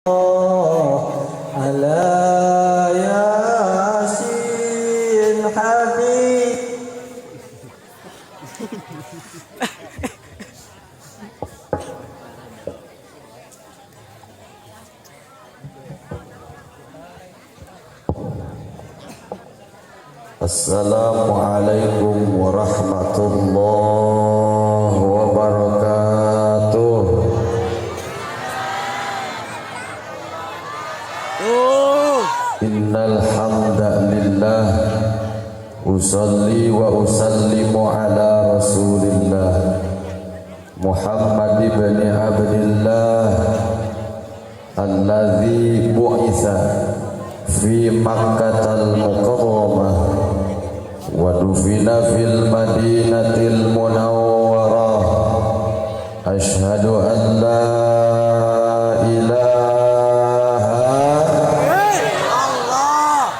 على ياسين حبيب. Assalamualaikum warahmatullahi wabarakatuh. Innal hamdalillah usalli wa usallimu ala rasulillah Muhammad ibn Abdillah alladzi bu'itsa fi Makkatal Mukarramah wa dufina fil Madinatil Munawwarah. Asyhadu an la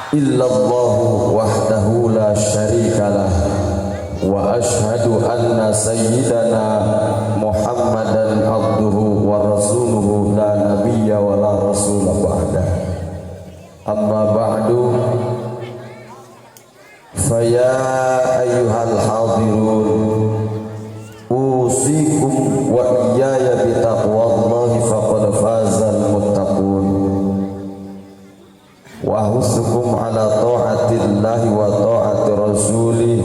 illallahu wahdahu la syarikalah wa ashhadu anna sayyidana Muhammadan abduhu wa rasuluhu la nabiyya wa la rasula ba'da. Amma ba'du, faya ayyuhal hadirun usikum wa iyaya bitaqwallahi faqad fazal muttaqun wa ahussukum ala ta'atillahi wa ta'ati rasulih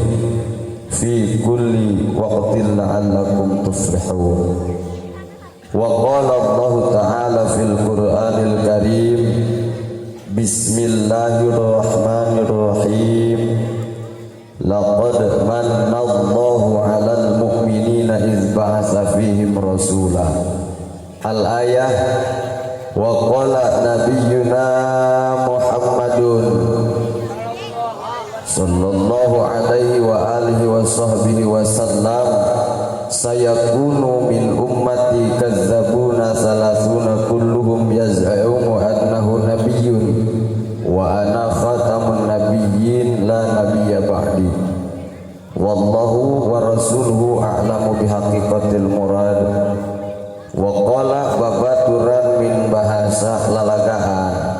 fi kulli waqtin la'allakum tuflihun. Wa qala Allah ta'ala fil Qur'anil Karim, bismillahirrahmanirrahim, laqad manna Allahu 'alal mu'minina idz ba'atsa fihim rasulah. Al-ayah. Wa qala nabiyyuna Muhammadun sallallahu alaihi wa alihi wa sahbihi wa sallam, sayakunu min ummati kazzabuna salasuna kulluhum yaz'umu annahu nabiyyun wa ana khatamun nabiyyin la nabiyya ba'di wallahu wa rasuluhu a'lamu bihaqiqatil murad. Wa qala babaturan min bahasa lalagaan,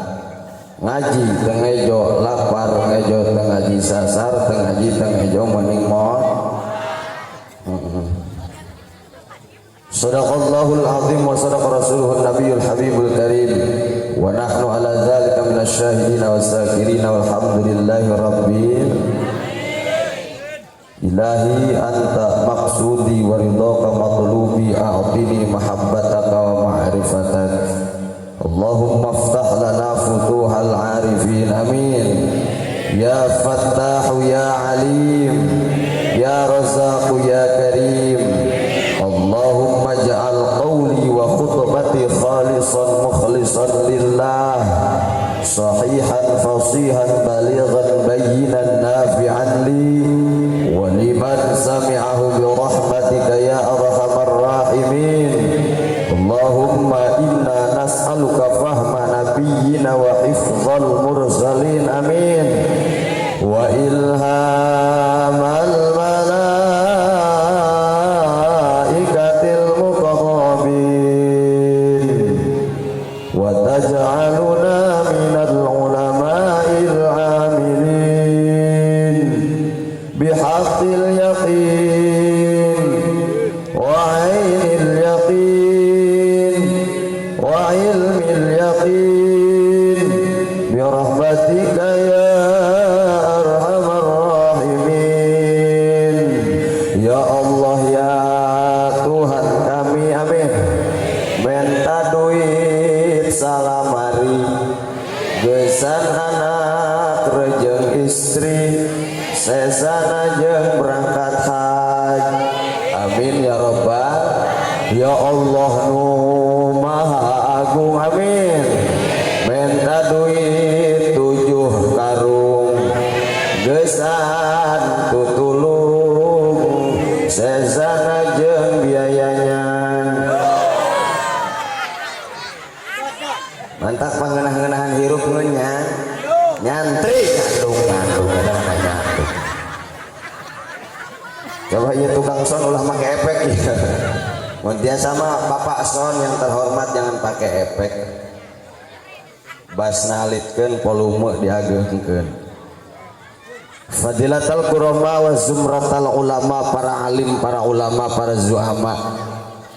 ngaji tengejo lapar, ngejo tengaji sasar, tengaji tengejo mening mod. Sadaqallahul azim wa sadaqa rasuluhun nabiyul habibul karim wa nahnu ala dzalika minasyahidina wassakirin walhamdulillahi rabbil ilahi anta maqsudi wa ridhaka matlubi a'tini mahabbataka wa ma'rifatak. Allahumma aftah lana futuhal arifin amin. Ya fattahu ya alim, ya razaqu ya karim. Allahumma ja'al qawli wa khutbati khalisan mukhlisan lillah, sahihan fasihan balighan bayyinan nafi'an li wa liman sami'ahu bi rahmatika ya arhamar rahimin. Allahumma inna nas'aluka fahma nabiyyina wa hifdzal mursalin amin wa ilhamal malaikatil muqarrabin wa taj'aluna minal ulama'il amilin bihaqqil yaqin wa 'ainil yaqin wa 'ilmil yaqin bi rahmatika ya arhamar rahimin. Ya Allah ya Tuhan kami, amin. Menta duit salamari gesan anak rejeng istri sesana jeung berangkat haji, amin ya rabbal. Ya Allah nu maha agung, amin. Menta duit 7 karung gesan tutulung sesana jeung biayanya. Mantap pangenah-ngenahan hirup nya nyantri ngantung kadang-kadang. Coba ya tukang son ulah pakai efek ya. Muntian sama Bapak Son yang terhormat jangan pakai efek. basna alitkeun volume diagengkeun. Fadilatul qurama wa zumratul ulama, para alim, para ulama, para zuhama,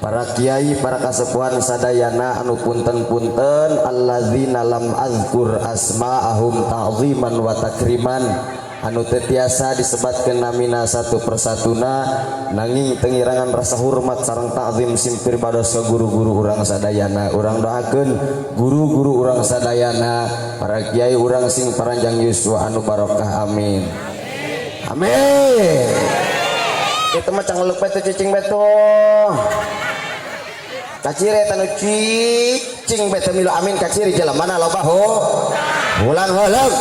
para kiai, para kasepuhan sadayana anu punten-punten alladzina lam azkur asma'ahum ta'ziman wa takriman, anu teu tiasa disebatkeun namina satu persatuna nanging tengirangan rasa hormat sareng ta'zim simpir pados ka guru-guru urang sadayana. Urang doakeun guru-guru urang sadayana, para kiai urang sing paranjang yuswa anu barokah, amin amin. Itu mah cangeluk beto cicing beto kacire tanu cicing beto milu amin kaciri jelema mana loba ho ulang heuleum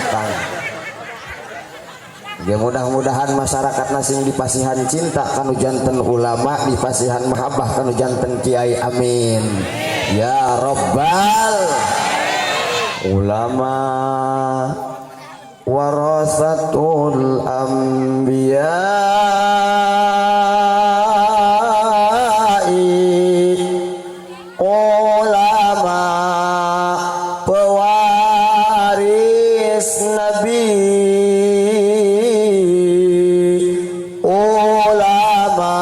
utang. Ya mudah-mudahan masyarakat nasing dipasihan cinta kanu janten ulama, dipasihan mahabbah kanu janten kiai, amin ya rabbal ulama warasatul anbiya ulama pewaris nabi, ulama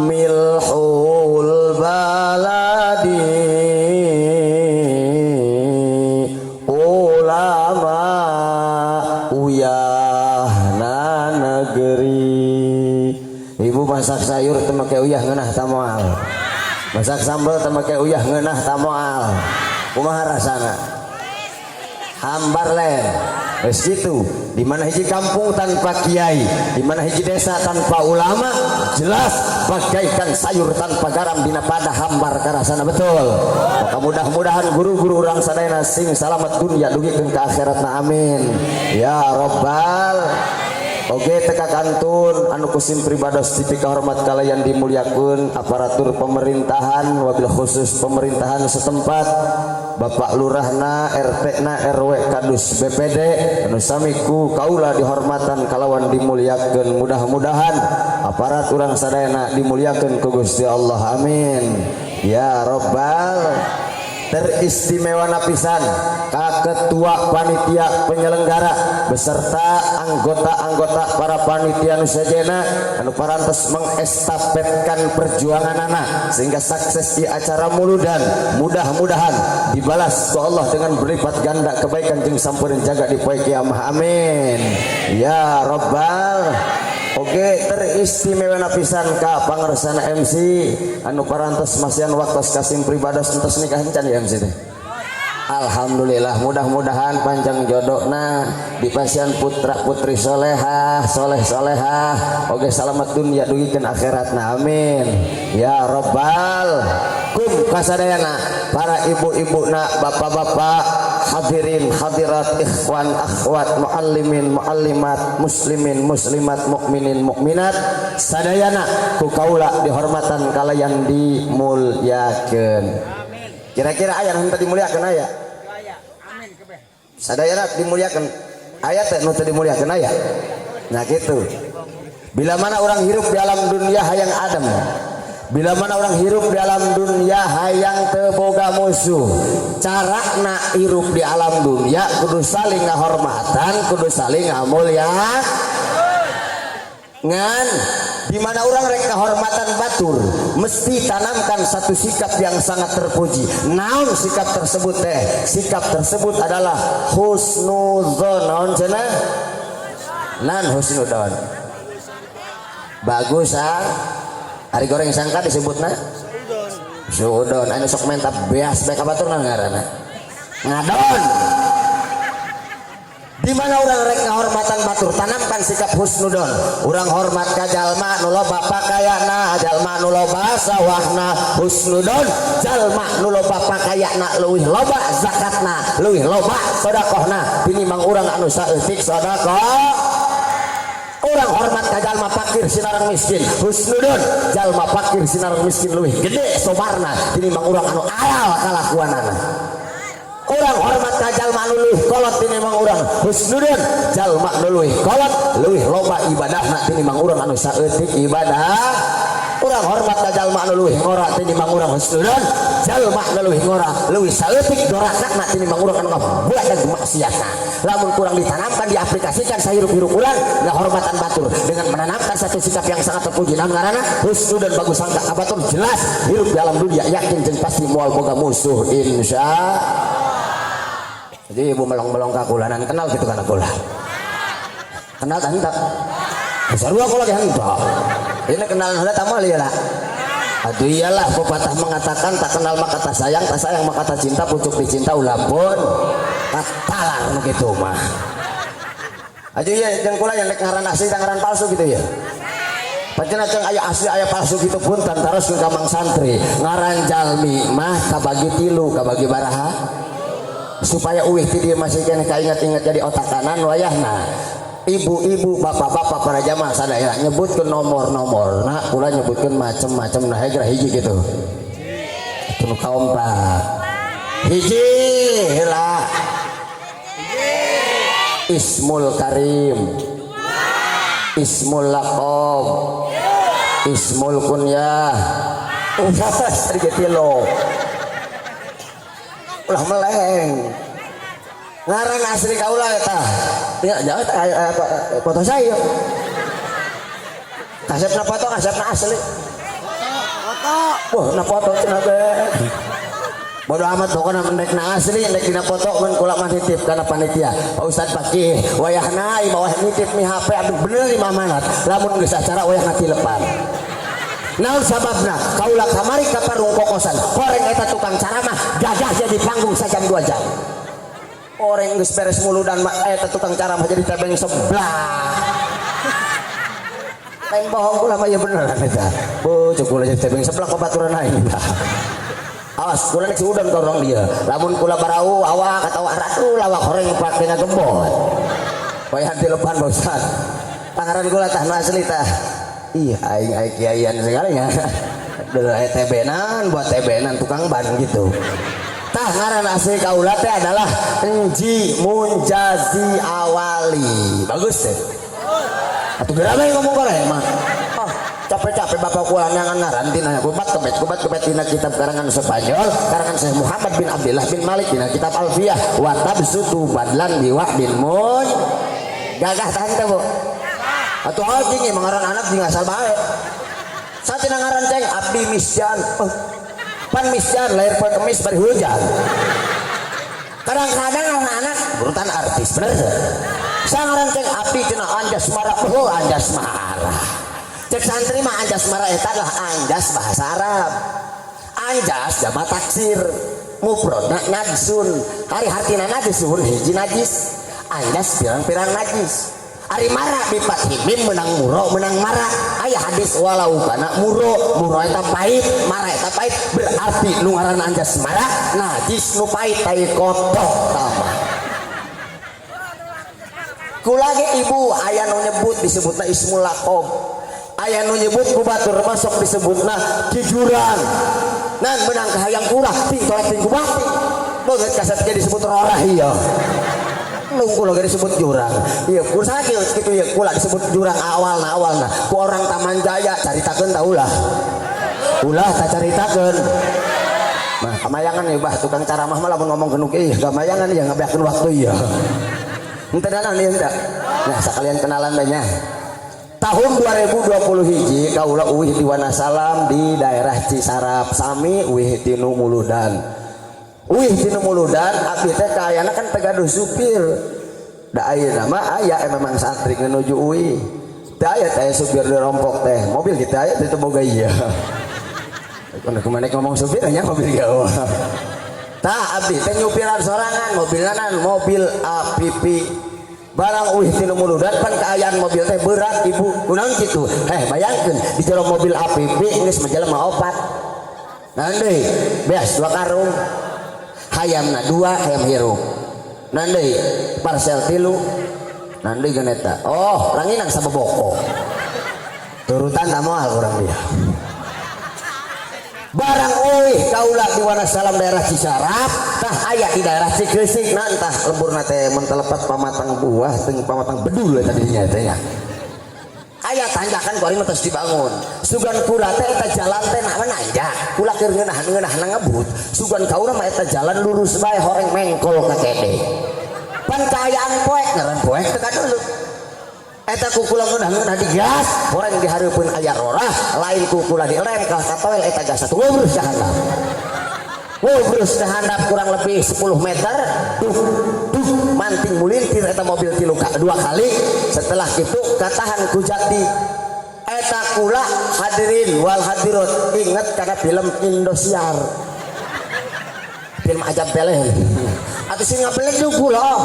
milhul baladi, ulama uyahna negeri. Ibu masak sayur teu make uyah ngeunah tah moal, masak sambal teu make uyah ngeunah tah moal, kumaha rasana? Hambar len. Wes gitu, di mana hiji kampung tanpa kiai, di mana hiji desa tanpa ulama, jelas bagaikan sayur tanpa garam dina pada hambar karasana, betul. Maka mudah-mudahan guru-guru urang sadayana sing salamet dunya dugikeun ka akhiratna, amin ya rabbal. Oge teka kantun anu kusim pribados tipi kahormat kalayan dimuliakeun aparatur pemerintahan, wabil khusus pemerintahan setempat, Bapak Lurahna, RT-na, RW, Kadus, BPD, anu sami ku kaula dihormatan kalawan dimuliakeun. Mudah-mudahan aparat urang sadayana dimuliakeun ku Gusti Allah, amin ya rabbal. Teristimewa napisan ka ketua panitia penyelenggara beserta anggota-anggota para panitia nu sajena anu parantos mengestafetkan perjuangan anak sehingga sukses di acara muludan. Mudah-mudahan dibalas ku Allah dengan berlipat ganda kebaikan jeung sampeureuh jaga di poe kiamah, amin ya rabbal. Oke, teristimewa napisan ka pangarsana MC anu parantos masihan waktos kasim pribados entos nikah encan ya MC teh. Alhamdulillah, mudah-mudahan panjang jodohna dipasihan putra putri solehah soleh solehah. Oke, selamat dunia dugikeun akhiratna, amin ya rabbal. Kum kasadayana para ibu-ibuna, bapak-bapak, hadirin hadirat, ikhwan akhwat, muallimin muallimat, muslimin muslimat, mukminin mukminat sadayana ku kaula dihormatan kalayan dimulyakeun. Kira-kira aya nu teu dimuliakeun aya? Amin kabeh. Sadayana dimuliakeun aya teh nu teu dimuliakeun aya? Nah gitu. Bila mana orang hirup di alam dunia hayang adem, bila mana orang hirup di alam dunia hayang teu boga musuh, carana hirup di alam dunia kudu saling ngahormatan, kudu saling ngamulyakeun. Ngan di mana orang rek kehormatan batur mesti tanamkan satu sikap yang sangat terpuji. Naon sikap tersebut teh? Sikap tersebut adalah husnudzon. Naon cenah? Nan husnudzon. Bagus ah. Ari goreng sangka disebutna suudon. Anu sok mentap beas bae ka baturna ngaranna ngadon. Di mana orang rek ngahormatan batur tanamkan sikap husnudon. Urang hormat ka jalma nu loba pakayana, jalma nu loba sawahna, husnudon jalma nu loba pakayana leuwih loba zakatna, leuwih loba sedekahna tinimbang urang anu saeutik sedekah. Urang hormat ka jalma fakir sinareng miskin, husnudon jalma fakir sinareng miskin leuwih gede sobarna tinimbang urang anu ayal kalakuanana. Urang hormat ka jalma nu leuwih kolot tinimbang urang, husnudon jalma nu leuwih kolot leuwih loba ibadahna tinimbang urang anu saeutik ibadah. urang hormat ka jalma anu leuwih ngora tinimbang urang husnudan jalma anu leuwih ngora leuwih saeutik dorakna tinimbang urang anu ngabuat dan maksiatna lamun kurang ditanamkan diaplikasikan sahirup-hirup urang ngahormatan batur dengan menanamkan satu sikap yang sangat terpuji naon ngaranna husnudan bagus sangka ka batur jelas hirup di alam dunia yakin jeung pasti moal boga musuh insya. Jadi ibu melong-melong kakulanan kenal gitu kan kula kenal kan tak sarua kula ge henteu ini kenal hela tamal ya lah. Aduh iyalah pepatah mengatakan tak kenal maka tak sayang maka tak cinta pucuk dicinta ulah pun katalar gitu mah. Aduh iya jeung kula yang ngaran asli ngaran palsu gitu ya. Pancen ceng aya asli aya palsu gitu pun tantaros ke kamang santri ngaran jalmi mah kabagi tilu kabagi baraha supaya uwih ti dieu masih keneh kaingat-ingat jadi otak kanan wayahna. Ibu-ibu bapak-bapak para jamaah sadaya nyebutkeun nomor-nomor nah kula nyebutkeun macem-macem nah geura hiji gitu atuh kaompat hiji heula Ismul Karim Ismul Laqab Ismul Kunyah udah sedikit lo ulah meleng ngaran asli kaula eta ya jangan foto saya kasepna foto kasepna asli foto wah na foto cenah ge bodo amat pokona mendek na asli endek dina foto mun kula mah nitip kana panitia Pak Ustad Pakih wayahna bawah nitip mi HP aduh bener 5 manat lamun geus acara wayah ngatilepan naon sababna kaula kamari ka parung kokosan horeng eta tukang caramah gagah jadi panggung sajam 2 jam orang geus beres mulu dan eta tukang caramah jadi tebeng sebelah lain bohong kula mah ya beneran eta beuh kula jadi tebeng sebelah kabaturan aing awas kula nek siudan ka urang dia lamun kula barau awak atawa ratu lawak horeng pake ngagembot wayah dilepan Pak Ustad tangaran kula tah nu asli tah ih aing kiaian segalanya deuh tebenan buat tebenan tukang ban gitu. Tah ngaran asli kaula teh adalah Enji Munjazi Awali. Bagus teh. Atuh gerame ngomong goreng mah. Capek-capek bapak kula nyangan ngaran tina kubat kebet tina kitab karangan Spanyol, karangan Syekh Muhammad bin Abdullah bin Malik tina kitab Alfiyah wa tabsutu badlan biwa bin mun. Gagah tahan teh, Bu. Atuh anjing mengaran anak jeung asal bae. Satina ngaran ceng Abdi Misjan. Pan misjan lahir pan kemis bari hujan kadang-kadang anak-anak berutan artis bener sangaran ceng api cenah anjas marah anjas marah cek santri mah anjas marah eta adalah anjas bahasa Arab anjas jama taksir mufrad najsun hari hartina najisun hiji najis anjas pirang-pirang najis ari marah bipat himim menang muro menang marah aya hadis walau kana muro eta pahit marah eta pahit berarti nu ngaran anjas marah najis nu pahit tai kotok tama kula ge ibu aya nu nyebut disebutna Ismul Laqab aya nu nyebut ku batur masuk disebutna Ki Jurang nan menang kahayang kurah ting tolak ting ku bati beungeut kaset ge disebut rorah ieu kula gak disebut jurang iya kurang gitu ya kula disebut jurang awalna ku orang Taman Jaya caritakeun tah ulah tak caritakeun mah kamayangan ya bah tukang caramah mah lamun ngomong genuk ieu kamayangan ya ngabeakeun waktu ieu henteu naon ieu teh nah sakalian kenalan banyak tahun 2020 hiji kaula uwih di Wanasalam di daerah Cisarap sami uwih di Numuludan tinu muludan abdi teh kaayana kan tegaduh supir da ayeuna mah aya memang santri nuju uwi da aya teh supir dirompok teh mobil kita aya teh boga ieu kana kemana ngomong supir nya mobil gawe tah abdi teh nyupiran sorangan mobil APP barang uih tinu muludan pan kaayaan mobil teh berat ibu kunaon kitu bayangkeun di jero mobil APP geus majelema opat nanti beas 2 karung hayamna 2 hayam hirup nanti parcel 3 nanti geneta oh ranginang sababoko turutan tamual kurang dia barang uih kaula di Wanasalam daerah Cisarap tah aya di daerah Cikresik nantah lemburna teh mun telepat pamatang buah teng pamatang bedul tadinya teh nya aya tanjakan kuari terus dibangun sugan kula teh eta jalan teh nanjak kula keur ngeunah ngebut sugan kaura mah eta jalan lurus bae horeng mengkol ka kede pan kaayaan poek ngaran poek teh kadulu eta kukula ngeunah digas horeng dihareupeun aya rorah lain kukula direm ka katoel eta gas satu ngobrol jahanam ngobrol jahanam kurang lebih 10 meter manting mulintir eta mobil dua kali setelah itu katahan ku jati eta kula hadirin wal hadirat inget karena film Indosiar film ajab peleh atau sing ngapeleh juga loh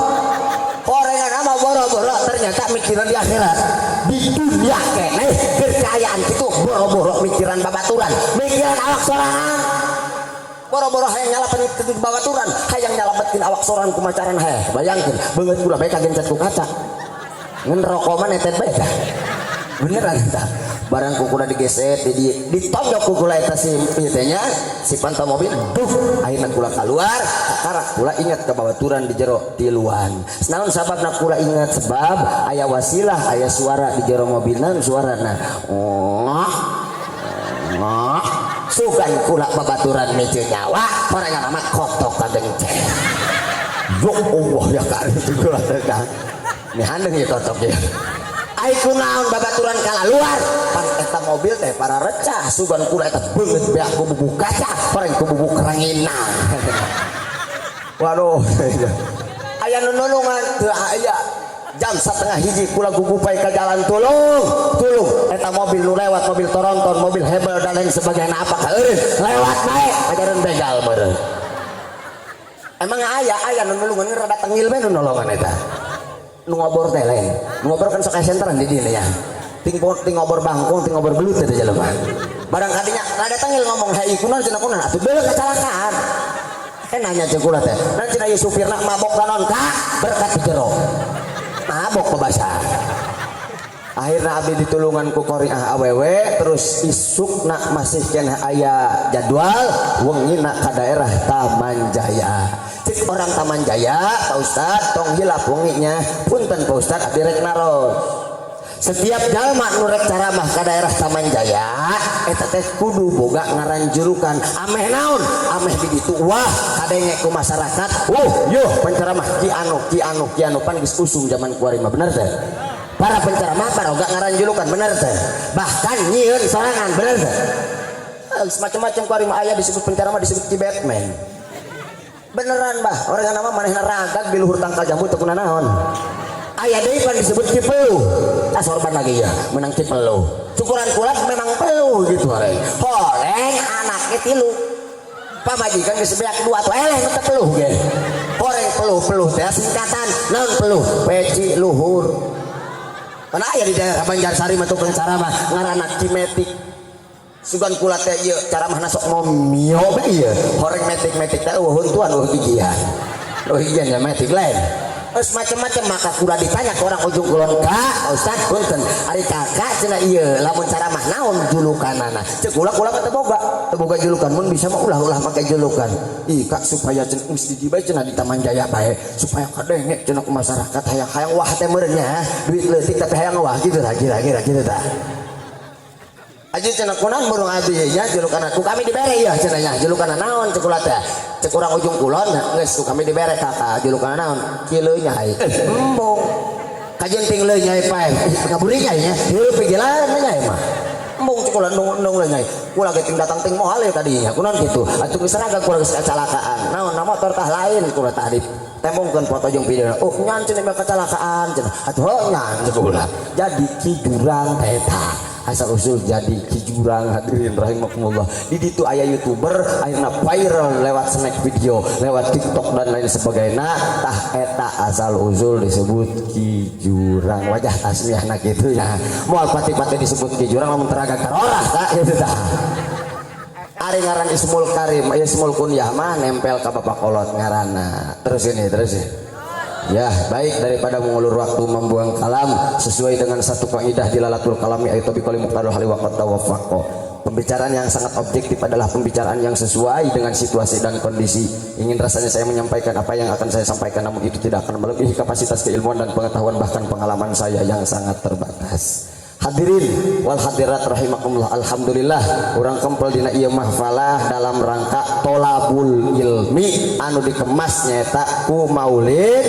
korengan sama boro-boro ternyata mikiran di akhirat di dunia kene kekayaan itu boro-boro mikiran babaturan mikiran awak sorangan boro-boro hayang nyalapeun ke babaturan hayang nyalametkeun awak sorangan kumacaran hayang bayangkeun beungeut kula bae kagencet ku kaca ngan rokok mah netet bae dah beneran tah barang kukula digeset ditonjok kukula eta si pitenya si pantau mobil akhirna kula keluar karak kula ingat ke babaturan di jero tiluan naon sababna kula ingat sebab aya wasilah aya suara di jero mobil naon suarana sugan kula babaturan meje nyawa parangan amat kotok kadenceng yo Allah ya kali kula teh ini handeng ya kotok ya aiku naon babaturan kala luar pan eta mobil teh para recah sugan kula eta beungeut beak ku bubuk kaca pareng ku bubuk rangina waduh aya nu nulungan teu aya jam 12:30 kula gugupai ka jalan tulung eta mobil nu lewat mobil Toronton mobil hebel dan lain sebagainya apa kaeureun lewat bae ajaran begal meureun emang aya nu nulungan rada tengil bae nu nolongan eta nu ngobor teh lain nu ngobor kan sok senteran di dieu ya ting ngobor bangkong ting ngobor belut teh jelema barang kadinya rada tengil ngomong hei kunaon cenah kunaon atuh beuleuh kecelakaan nanya jeung kula teh nan cenah ieu supirna mabok naon ka berkat di jero mabok pebasa akhirna abdi ditulungan ku qoriah awewe terus isukna masih keneh aya jadwal wengina ka daerah Taman Jaya cik orang Taman Jaya Pak Ustad tong hilap wenginya punten Pak Ustad abdi rek naros setiap jalma nu rek caramah ka daerah Taman Jaya eta teh kudu boga ngaran julukan ameh naon ameh di ditu wah kadenge ku masyarakat yuh penceramah ki anu pan geus usum zaman kuari mah bener teh para penceramah baroga ngaran julukan bener teh bahkan nyieun sorangan bener teh semacam-macam kuari mah aya disebut penceramah disebut ki Batman beneran bah orang nama manehna ragag di luhur tangkal jambu teu kuna naon aya deui pan disebut ki peluh tas sorban lagi ya menang ki peluh cukuran kula memang peluh gitu areng horeng anaknya 3 pamajikan geus beak 2 tuh eleh teh peluh ge horeng peluh teh singkatan naon peluh peci luhur kana aya di daerah Banjarsari mah tukang caramah ngaranna Kimetik sugan kula teh ieu caramahna sok momio bae ieu horeng metik teh huntuan gigian gigian ya metik lain terus macam-macam maka kula ditanya ke orang ujung kulon ka Ustaz punten ari kakak cenah ieu lamun caramah naon julukanana ceuk kula mah teu boga julukan mun bisa mah ulah make julukan ih kak supaya cenah mesti di bae cenah di Taman Jaya bae supaya kadenge cenah ku masyarakat hayang wah teh meureun nya duit leutik tapi hayang wah gitu tah kira-kira gitu tah aja cenah kunaon burung abdi nya julukan ku kami dibere ya cenah julukan naon ceuk kula teh cek urang ujung kulon geus ku kami dibere kakak julukan naon kieu nyai embong kajenting leuy nyai pae ngaburi nyai nya hieup pigilan nyai mah embong cek kula nung nyai kula ge ting datang ting moal ya tadinya kunaon kitu atuh geus seraga kula geus kecelakaan naon motor tah lain kula tadi tembongkeun foto jeung video oh nyan cenah kecelakaan cenah atuh nyan cek kula jadi ki jurang eta asal usul jadi kijurang hadirin rahimakumullah di ditu aya YouTuber akhirnya viral lewat snack video lewat TikTok dan lain sebagainya tah eta asal usul disebut kijurang wajah tasmiahna kitu ya moal pati-pati disebut kijurang lamun teraga karorah tah kitu tah ari ngaran Ismul Karim aya Ismul Kunyah mah nempel ka Bapak Kolot ngaranna terus ini ya baik daripada mengulur waktu membuang kalam sesuai dengan satu kaidah di Lalatul Kalami ayat biqali muqaddah li waqt tawaffaqo pembicaraan yang sangat objektif adalah pembicaraan yang sesuai dengan situasi dan kondisi ingin rasanya saya menyampaikan apa yang akan saya sampaikan namun itu tidak akan melebihi kapasitas keilmuan dan pengetahuan bahkan pengalaman saya yang sangat terbatas Hadirin wal hadirat rahimakumullah, alhamdulillah urang kempel dina ieu mahfalah dalam rangka tolabul ilmi anu dikemas nyaeta ku maulid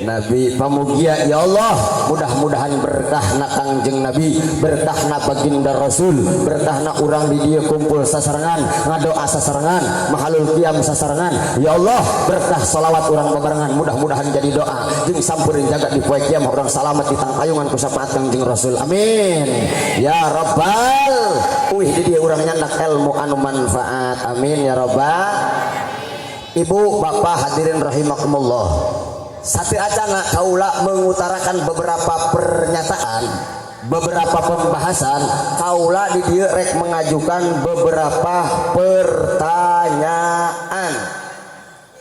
Nabi. Pamugia ya Allah, mudah-mudahan berkahna Kangjeng Nabi, berkahna baginda Rasul, berkahna urang di dieu kumpul sasarengan ngadoa sasarengan mahalul qiyam sasarengan. Ya Allah, berkah salawat urang bebarengan mudah-mudahan jadi doa jeung sampureun jaga di poe kiamah urang salamet di tangkayungan ku syafaat Kangjeng Rasul. Amin ya rabbal. Uih di dieu urang nyandak ilmu anu manfaat. Amin ya rabbal. Ibu bapak hadirin rahimakumullah, satu acana kaula mengutarakan beberapa pernyataan, beberapa pembahasan. Kaula di dieu rek mengajukan beberapa pertanyaan.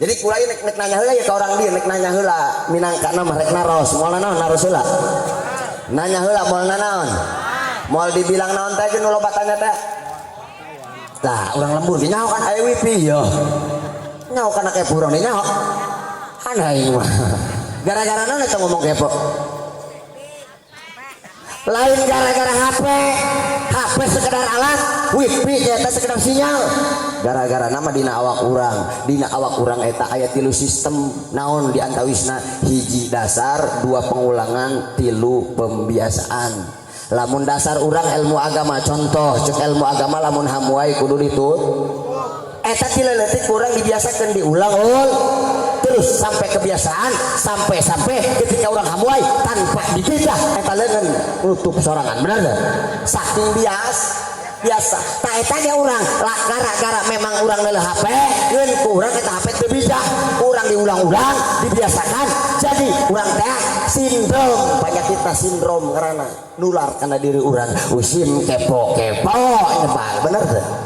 Jadi kulai nek nanya heula ya ka orang dia nek nanya heula minangkana mah rek naros moal naon naros heula. Nanya heula moal naon? Moal dibilang naon teh nu loba tanya teh. Tah urang lembur ge nyaho kan aya wifi yo. Nyaho kana kayak burung nih nyaho. Aneh mah gara-gara naon eta ngomong kepo, lain gara-gara HP sekedar alat, wifi eta sekedar sinyal. Gara-gara nama dina awak urang eta aya 3 sistem naon diantawisna, hiji dasar, 2 pengulangan, 3 pembiasaan. Lamun dasar urang ilmu agama, contoh cek ilmu agama lamun hamuai kudu ditut eta tileutik kurang dibiasakan diulang terus sampai kebiasaan, sampai ketika orang hamuai tanpa dipidah eta leungeun nutup sorangan, bener gak? Saking biasa tak eta ge urang gara-gara memang urang leuleuh HP ngeun ku urang eta HP teu bisa urang diulang-ulang dibiasakan jadi urang teh sindrom penyakitna sindrom karena nular kana diri urang usim kepo nyebar, bener teh?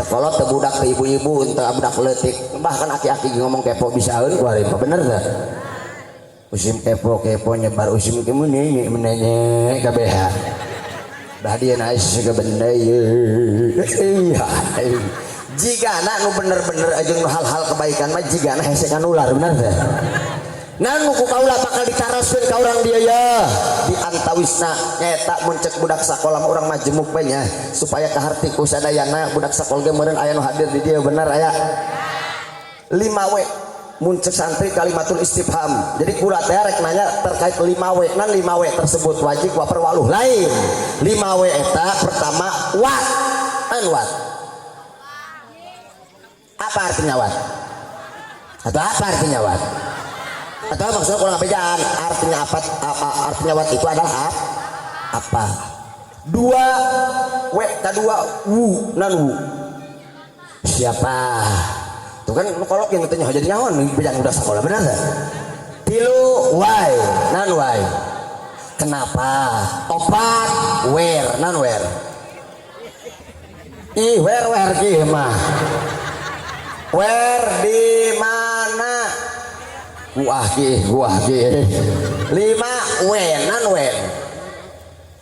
Kalau tebudak ke ibu-ibu untuk budak letik bahkan aki-aki ngomong kepo bisa ku hari bener gak? Usim kepo nyebar usim kemuni menanya KBH dah dia naik juga benda jika anak nu bener-bener aja hal-hal kebaikan mah jika anak hesekan ular, bener gak? Nanu ku kaula bakal dicaroskeun ka urang dia ya di antawisna nyaeta mun cek budak sakola urang mah jemuk we nya supaya kaharti ku sadayana budak sakol ge meureun aya nu hadir di dieu bener aya 5W mun cek santri kalimatul istifham. Jadi kula teh rek nanya terkait 5W nan 5W tersebut wajib wa perwaluh lain 5W eta pertama wat apa artinya wat atau apa artinya wat atau maksudnya kurang bejaan artinya apa artinya wat itu adalah apa. 2 W kedua wu nan wu siapa tuh kan kalau yang katanya jadi nyawan bejaan udah sekolah benar gak? 3 why nan why kenapa. 4 where nan where where ki mah where di mana. Wah ki 5 wenan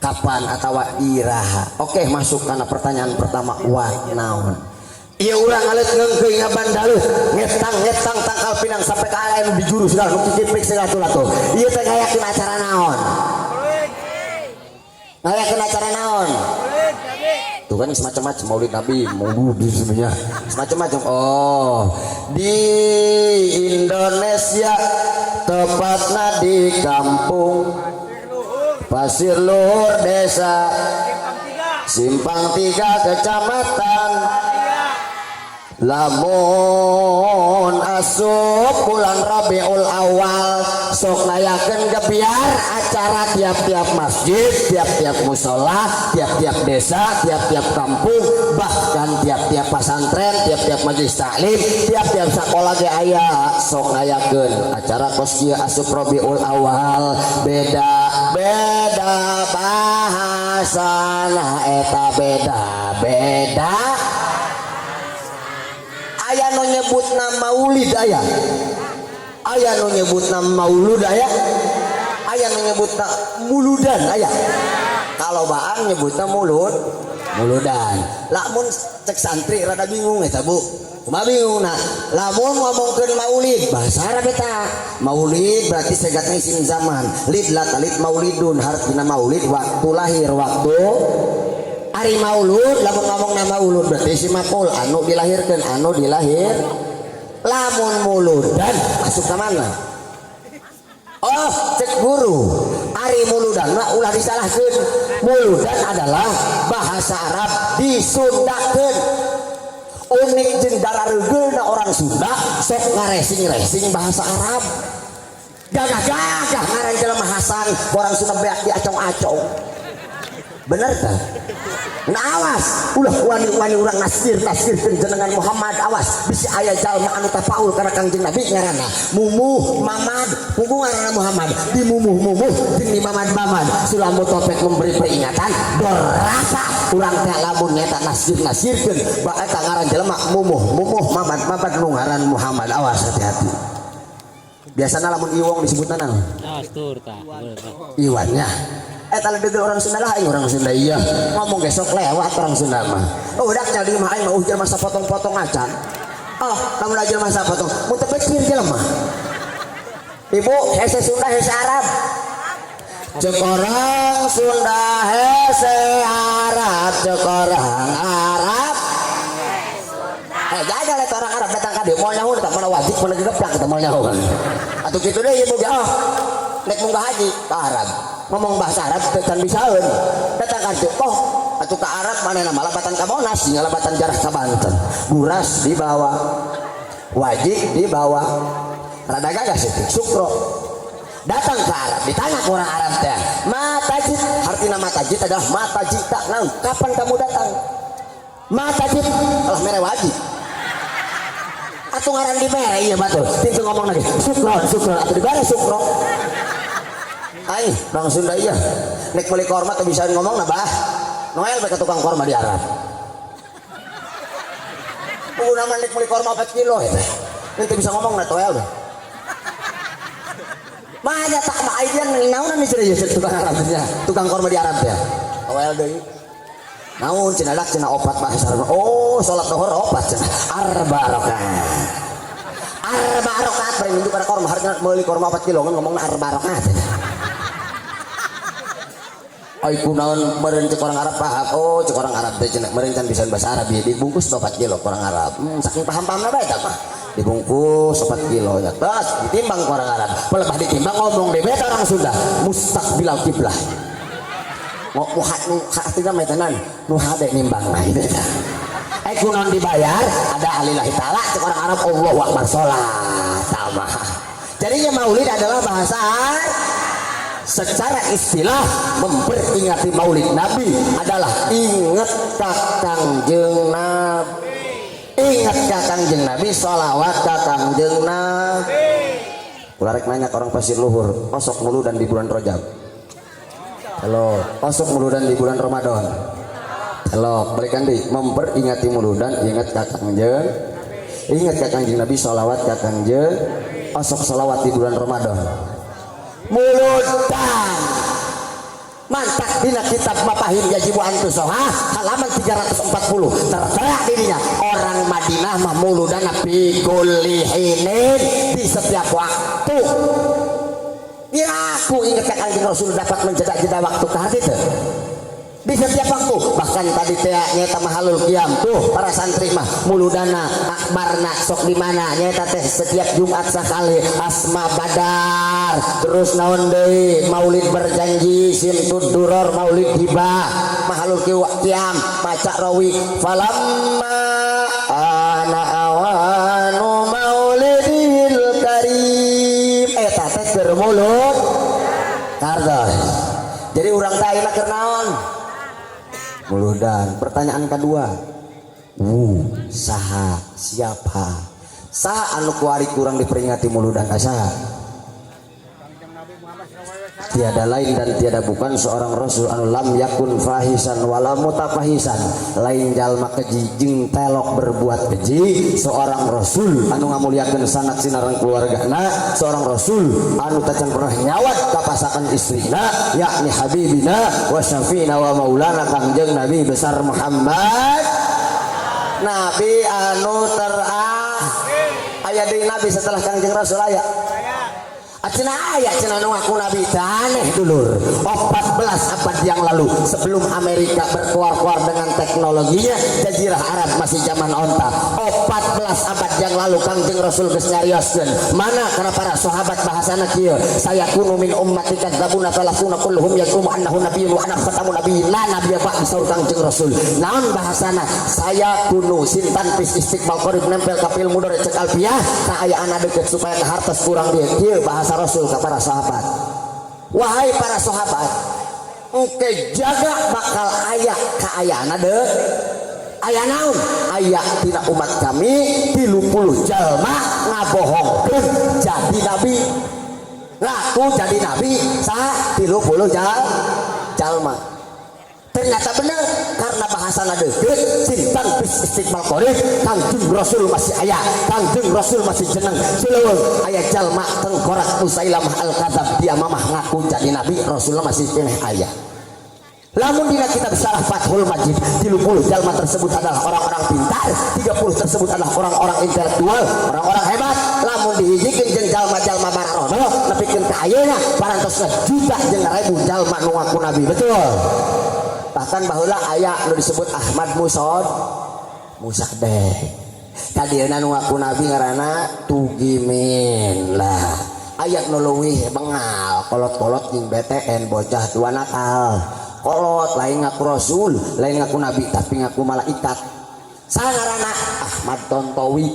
kapan atau iraha. Oke, masuk karena pertanyaan pertama what naon. Iya urang aleut ngeungkeung ngabandaleuh ngetang tangkal pinang sampai ka aya nu dijuru segala nu kicipik segala tuh. Ieu teh ngayakeun acara naon? Ngayakeun acara naon? Tuh kan semacam-macam maulid Nabi, maulud sebenarnya semacam-macam. Oh, di Indonesia tepatnya di kampung Pasir Luhur desa Simpang 3 kecamatan lamun asup bulan Rabiul Awal sok ngayakeun gebiar acara tiap-tiap masjid, tiap-tiap musola, tiap-tiap desa, tiap-tiap kampung, bahkan tiap-tiap pesantren, tiap-tiap majelis taklim, tiap-tiap sekolah ge aya sok ngayakeun acara kos kieu asup Rabiul Awal. Beda bahasana eta beda aya nu nyebutna maulid aya nu nyebutna maulud aya nu nyebutna muludan aya kalau nyebutna muludan. Lamun cek santri rada bingung eta Bu Mabinguna lamun ngomongkeun maulid bahasa Arab eta maulid berarti segatna isim zaman lid latalit maulidun hartina maulid waktu lahir waktu ari maulud lamun ngomongna maulud berarti isim maf'ul anu dilahirkeun anu dilahir lamun muludan masuk ka mana oh cek guru ari muludan mah ulah disalahkeun muludan adalah bahasa Arab disundakeun unik jeung dararegeulna orang Sunda sok ngaresing-resing bahasa Arab gagah-gagah ngaran jelema Hasan orang Sunda beak diacong-acong bener tah nah awas ulah wani-wani urang nasir-nasirkeun jenengan Muhammad awas bisi aya jalma anu tapaul kana Kangjeng Nabi ngaranna mumuh mamad mumuh ngaranna Muhammad di mumuh-mumuh jeung di mamad-mamad sulamu topek memberi peringatan doraka urang teh lamun nyata nasir-nasirkeun bae eta ngaran jelema mumuh mamad nu ngaran Muhammad awas hati-hati biasana lamun iwong disebutna naon astur tah iwannya eta ledege orang Sunda lah orang Sunda iya ngomong besok lewat orang Sunda mah oh udah jadi mah aing mah jelema sapotong-potong acan oh lamun aja masa potong mun teu pikir jelema ibu hese Sunda hese Arab cek orang Sunda hese Arab cek orang Arab jaga lihat orang Arab datang ka dieu moal nyaho tak mana wajib mana gegeplak kita moal nyaho atuh kitu deui ibu ge oh nek munggah haji ka Arab ngomong bahasa Arab can bisaeun datang ka dieu oh atuh ka Arab manehna mah labatan ka Monas nya labatan jarah ka Banten buras dibawa wajib dibawa rada gagah sih sukro datang ke Arab ditanya ke orang Arab teh matajid artinya matajid adalah matajid tak naon kapan kamu datang matajid lah mere wajib atuh ngaran di mere iya batul pintu ngomong lagi sukro atuh di bare sukro ai orang Sunda iya nek meuli korma teh bisa ngomong nah bah Noel bae ka tukang korma di Arab nama nek meuli korma 4 kilo eta nek bisa ngomong nah toel bah mah nya tak mah aidian naon nih cenah tukang Arab nya tukang korma di Arab teh toel deui naon cenah dak cenah opat bahasa Arab oh salat zuhur opat cenah arba rakaat bari nunjuk kana korma harga meuli korma 4 kilo ngomongna arba rakaat ai kunaon meureun cek orang Arab paham oh cek orang Arab teh cenah meureun can bisa bahasa Arab dibungkus 4 kilo orang Arab saking paham-pahamna bae eta mah dibungkus 4 kilo ya tas ditimbang ke orang Arab pelebah ditimbang ngomong deh beta orang Sunda mustaqbilal kiblah muhat nu artinya metenan nu hade nimbang nah itu kunaon dibayar ada alillahi taala cek orang Arab Allahu akbar salat sama jadinya maulid adalah bahasa secara istilah memperingati maulid Nabi adalah ingat ka Kangjeng Nabi ingat ka Kangjeng Nabi sholawat ka Kangjeng Nabi ulah rek nanya orang pasir luhur osok muludan di bulan Rajab halo osok muludan di bulan Ramadan halo balikan deui memperingati muludan ingat ka Kangjeng Nabi sholawat ka Kangjeng osok sholawat di bulan Ramadan muludan mantak dina kitab Mafahim Yajibu Antusoha halaman 340 tertera dirinya orang Madinah mah muludan fi kulli hinin di setiap waktu ya aku ingat Kanjeng Rasul dapat menjeda-jeda waktu ka hati teh di setiap waktu bahkan tadi teh nyata mahalul qiyam tuh para santri mah muludana akbarna sok di mana nyata teh setiap Jumat sakali asma badar terus naon deui maulid berjanji simtud duror maulid hibah mahalul qiyam maca rawi falamma ana awanu maulidil karim eta teh keur mulud kardos jadi urang teh ayeuna keur naon muludan. Pertanyaan kedua, saha siapa saha anu kuari kurang diperingati muludan asa tiada lain dan tiada bukan seorang rasul anu lam yakun fahisan wala mutafahisan lain jalma keji jeung telok berbuat keji seorang rasul anu ngamuliakeun sanak sinareng keluargana seorang rasul anu tacan pernah nyawat kapasakan istrina yakni habibina wa syafiina wa maulana Kangjeng Nabi besar Muhammad Nabi anu aya deui nabi setelah Kangjeng Rasul aya. Cina aya cina nu ngaku nabi aneh dulur. 14 abad yang lalu sebelum Amerika berkuar-kuar dengan teknologinya, jazirah Arab masih zaman onta. 14 abad yang lalu Kangjeng Rasul geus nyarioskeun mana kana para sahabat bahasana kieu, saya kunu min ummati kadzabuna falakuna kulluhum yaqumu annahu nabiyyun wa ana khatamun nabiyyin la nabiyya ba'di saur Kangjeng Rasul. Naon bahasana? Saya kunu sintan pis istiqbal qarib nempel ka fil mudhari cek alfiah kaayaan deukeut supaya ka hartos kurang dieu. Kieu bahasa Rasul ke para sahabat. Wahai para sahabat, engke jaga bakal aya kaayana deh. Aya naon? Aya tina umat kami 30 jalma ngabohongkeun jadi nabi. Ngaku jadi nabi saha 30 jalma. Ternyata benar karena bahasana deukeut cintan bis istiqbal qarib Kangjeng Rasul masih aya, Kangjeng Rasul masih jeneng cileuweung aya jalma tengkorak Musailamah al-Kadzab dia mamah ngaku jadi nabi, Rasulullah masih keneh aya. Lamun dina kitab Syarah Fathul Majid 30 jalma tersebut adalah orang-orang pintar, 30 tersebut adalah orang-orang intelektual, orang-orang hebat. Lamun dihijikeun jeung jalma-jalma bararono nepikeun ka ayeuna parantosna juta jeung ribu jalma nu ngaku nabi, betul. Bahkan baheula aya nu disebut Ahmad Musaddiq. Kadieuna nu ngaku nabi ngaranna Tugimin lah. Aya nu leuwih bengal, kolot-kolot jeung BTN bocah tua nakal. Kolot lain ngaku Rasul, lain ngaku nabi tapi ngaku malaikat. Saha ngaranna? Ahmad Tontowi.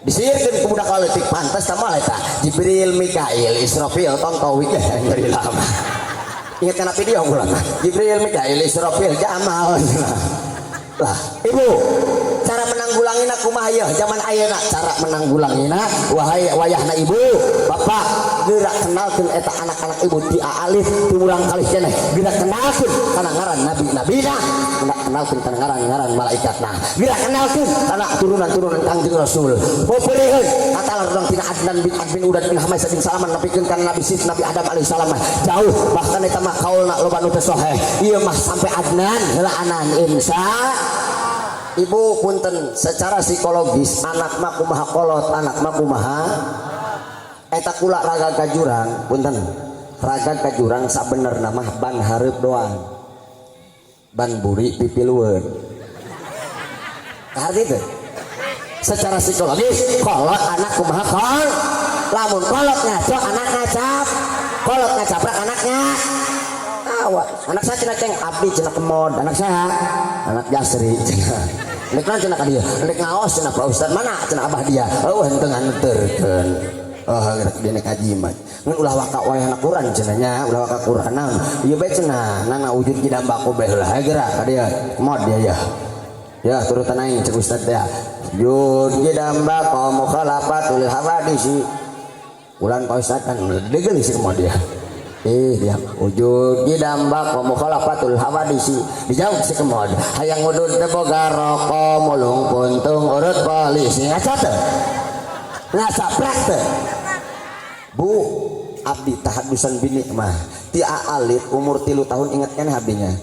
Disieurkeun ku budak leutik pantes tah malaikat. Jibril, Mikail, Israfil, Tontowi nyeri lama. Ingat kana video ulang Jibril, Mikail, Israfil, Jamal lah. Ibu, cara menanggulanginya kumaha ieu zaman ayeuna? Cara menanggulanginya wahai wayahna ibu bapak geura kenalkeun eta anak-anak ibu ti alif ti urang kalih keneh, geura kenalkeun kana ngaran nabi-nabina, geura kenalkeun kana ngaran malaikatna, geura kenalkeun kana turunan-turunan Kangjeng Rasul. Popeureun atalar urang tina Adnan bin Admin Udad bin Hamais bin Salaman nepikeun kana Nabi Sif Nabi Adam alaihi salam jauh, bahkan eta mah kaulna loba nu teu sahih. Ieu mah sampai Adnan heulaanan insya. Ibu punten secara psikologis anak mah kumaha kolot, anak mah kumaha eta kula raga ka jurang, punten raga ka jurang sabenerna mah ban hareup doang, ban buri pipilueun ngarti teu? Secara psikologis kolot anak kumaha kol, lamun kolot ngaco anak ngacap, kolot ngacaprak anaknya anak saya cina ceng abdi cina kemod, anak saya anak Jasri cina nek lan cina ka dieu nek ngaos cina Pak Ustad mana cina abah dia henteu nganeuteurkeun gerak dia nek haji mah ngan ulah waka wayahna Quran cina nya ulah waka Quran naon ieu bae cina nana wujud kidamba ku bae ulah gerak ka dieu kemod dia ya turutan aing cek Ustad teh wujud kidamba ka mukhalafatul hawadisi ulan Pak Ustad kan degel si kemod dia dia wujud didamba ka mukhalafatul hawadisi dijawab si kemod hayang ngudud teh boga rokok mulung puntung urut polisi ngaca teh ngasaprak teh bu abdi tahadusan bini mah ti aalit umur 3 tahun inget kan abdinya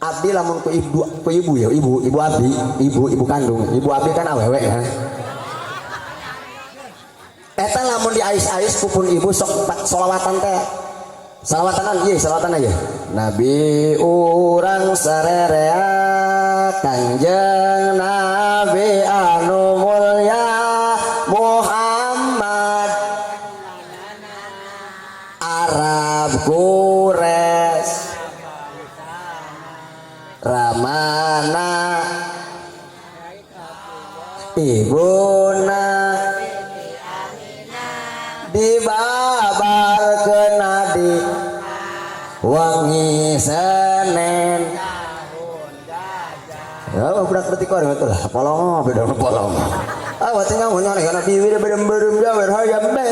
abdi lamun ku ibu ya ibu abdi ibu kandung ibu abdi kan awewe ya eta lamun di ais-ais kupun ibu sok sholawatan teh salawatanan ieu salawatan aja Nabi urang sarerea Kangjeng Nabi anu mulya Muhammad Arab Qures Ramana ibuna dibabarkeun nadi wangi Senen ya budak detik orang itu lah polong beda polong tinggal ngomong karena diwi berem-berem jawer hayam be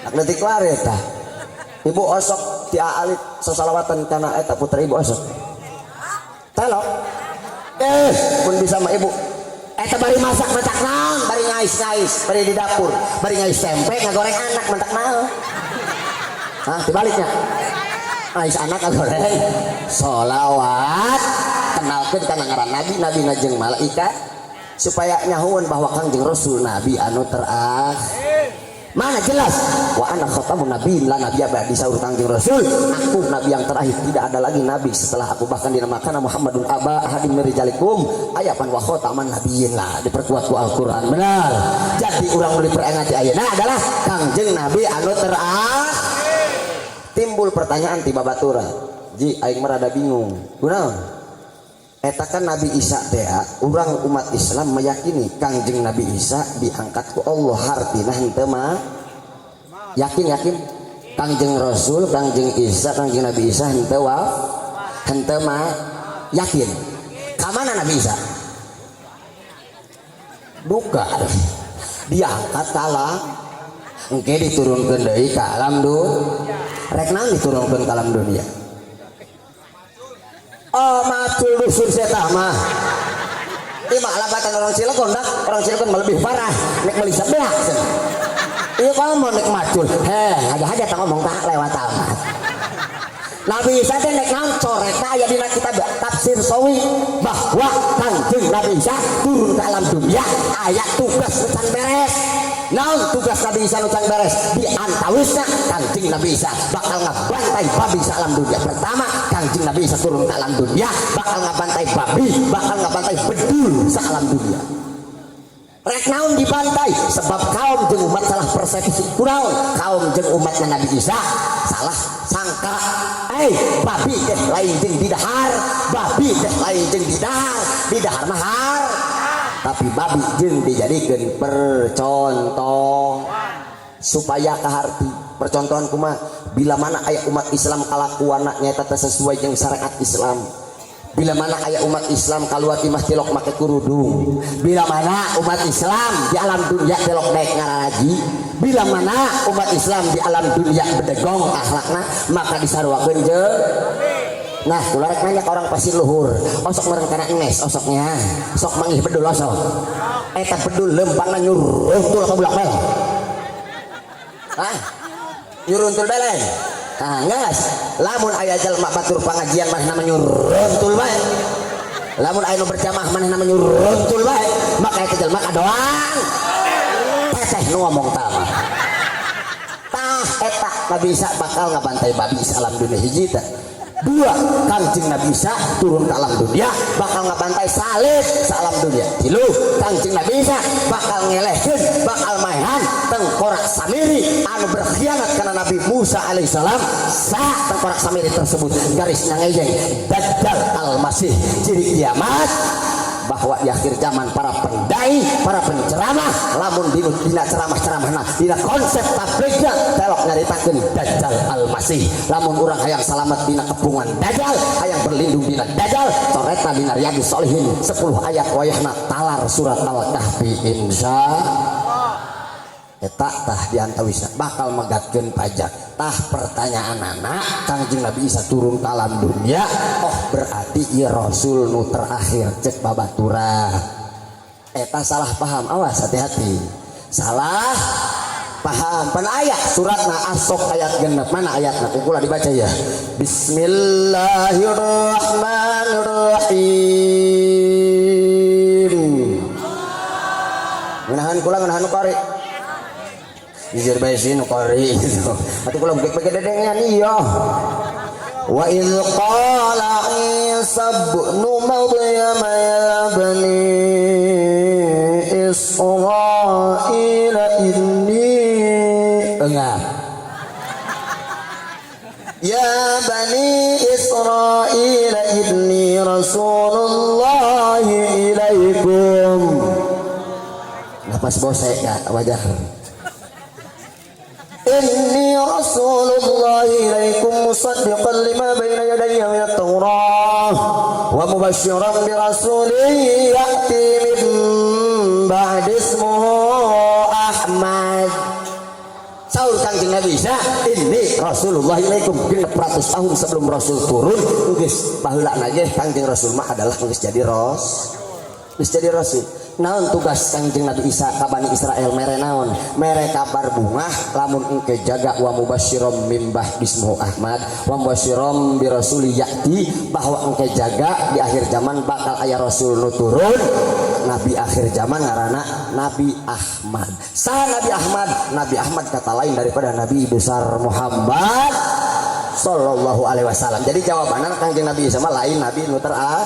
nak detik lari eta ibu osok ti alit sasalawatan kana eta putra ibu osok telok pun bisa mah ibu eta bari masak naon bari ngais bari di dapur bari ngais tempe ngagoreng anak mentak naon dibaliknya ngais anak ngagoreng sholawat kenalkeun kana ngaran nabi, nabi jeung malaikat supaya nyahuan bahwa Kangjeng Rasul nabi anu terakhir. Mana jelas wa ana khatamun nabiyyin la nabiyya ba'di saur Kangjeng Rasul, aku nabi yang terakhir, tidak ada lagi nabi setelah aku, bahkan dinamakan Muhammadun aba ahadim min rijalikum ayapan wa khataman nabiyyin lah, diperkuat ku Al-Qur'an. Benar. Jadi urang nu diperengati ayeuna adalah Kangjeng nabi anu terakhir. Timbul pertanyaan ti babaturan, ji aing merada bingung. Kunaon? Eta kan Nabi Isa teh, urang umat Islam meyakini Kangjeng Nabi Isa diangkat ku Allah, hartina henteu mah yakin Kangjeng Rasul, Kangjeng Isa, Kangjeng Nabi Isa henteu mah yakin. Ka mana Nabi Isa? Bukan diangkat talang engke diturunkeun deui ka alam dunya. Rek naon diturunkeun ka alam dunia? Oh, macul dusun setah mah. Ima labatan orang Cilegon dah, orang Cilegon mah lebih parah. Nek meuli sebelah. Ieu komo nek macul. Aja-aja tah ngomong tah lewat almat. Nabi Isa teh nek naon coretna aya dina kitab tafsir sawi bahwa Kangjeng Nabi Isa turun ke alam dunia aya tugas can beres. Naon tugas Nabi Isa nu can beres? Di antawisna Kangjeng Nabi Isa bakal ngabantai babi sa alam dunia. Pertama, Kangjeng Nabi Isa turun ke alam dunia bakal ngabantai babi, bakal ngabantai bedul sa alam dunia. Rek naon dibantai? Sebab kaum jeung umat salah persepsi kunaon? Kaum jeung umatna Nabi Isa salah sangka. Babi teh lain jeung didahar, babi teh lain jeung didahar mahar. Tapi babi jeung dijadikeun percontoh supaya kaharti. Percontohan kumaha? Bila mana aya umat Islam kalakuanna nyaeta teh sesuai jeung syariat Islam. Bila mana aya umat Islam kaluar imah tilok make kurudung. Bila mana umat Islam di alam dunia tilok naik ngaraji. Bila mana umat Islam di alam dunia bedegong akhlakna, maka disarwakeun jeung. Nah, kula rek nanya ke orang pasir luhur, osok meureun kana enes osoknya, sok mangih bedul osok. Eta bedul lempangna nyuruntul ka bulak mel. Hah? Nyuruntul belen. Ah, ngas. Lamun aya jalma batur pangajian mah nama nyuruntul bae. Lamun aya nu berjamaah mah nama nyuruntul bae, maka eta jalma kadoang. Teteh nu ngomong tah mah. Tah eta Nabi Isa bakal ngabantai babi salam dunia hiji teh. Dua, Kangjeng Nabi Isa turun ke alam dunia bakal ngabantai salib salam dunia. Tilu, Kangjeng Nabi Isa bakal ngelehkeun, bakal maehan tengkorak Samiri anu berkhianat karena Nabi Musa alaihissalam. Sa tengkorak Samiri tersebut garisnya ngejeng Dajjal al-Masih, ciri kiamat bahwa di akhir zaman para pendai, para penceramah lamun dina ceramah-ceramahna dina konsep tabligna telok nyaritakeun Dajjal al-Masih. Lamun urang hayang salamet dina kepungan Dajjal, hayang berlindung dina Dajjal, coretna dina Riyadhus Shalihin 10 ayat wayahna talar surat Al-Kahfi insyaallah. Eta tah diantawisna bakal megatkeun pajak. Tah pertanyaan anak Kangjeng Nabi Isa turun ke alam dunia, oh berarti ieu rasul nu terakhir cek babaturan. Eta salah paham, awas hati-hati. Salah paham. Pan ayat suratna asok ayat genep mana ayatna? Kula dibaca ya. Bismillahirrahmanirrahim. Ngeunaheun kula ngeunaheun qari. Izir bae nu qari gitu. Atuh kula bege dedengnya iya. Wa idz qala Isa ibnu Maryam ya bani Israil inni enggak. Ya bani Israil inni Rasulullah ilaikum. Napas bose ya wajah. Inni Rasulullah ilaikum musaddiqan lima baina yadayya minat Taurah wa mubasysyiran bi rasulin ya'ti min ba'di ismuhu Ahmad. Saur Kangjeng Nabi Isa, ini Rasulullah ilaikum 100 tahun sebelum Rasul turun, geus baheula na ge Kangjeng Rasul mah adalah geus jadi rasul. naon tugas Kangjeng Nabi Isa ka Bani Israel mere naon mere kabar bunga lamun engke jaga wa mubasyirom mimbah bismu Ahmad wa mubasyirom bi rasuli ya'ti bahwa engke jaga di akhir zaman bakal aya rasul nu turun nabi akhir zaman ngaranna Nabi Ahmad. Sah Nabi Ahmad? Nabi Ahmad kata lain daripada Nabi besar Muhammad sallallahu alaihi wasallam. Jadi jawabannya Kangjeng Nabi Isa mah lain nabi nu terakhir.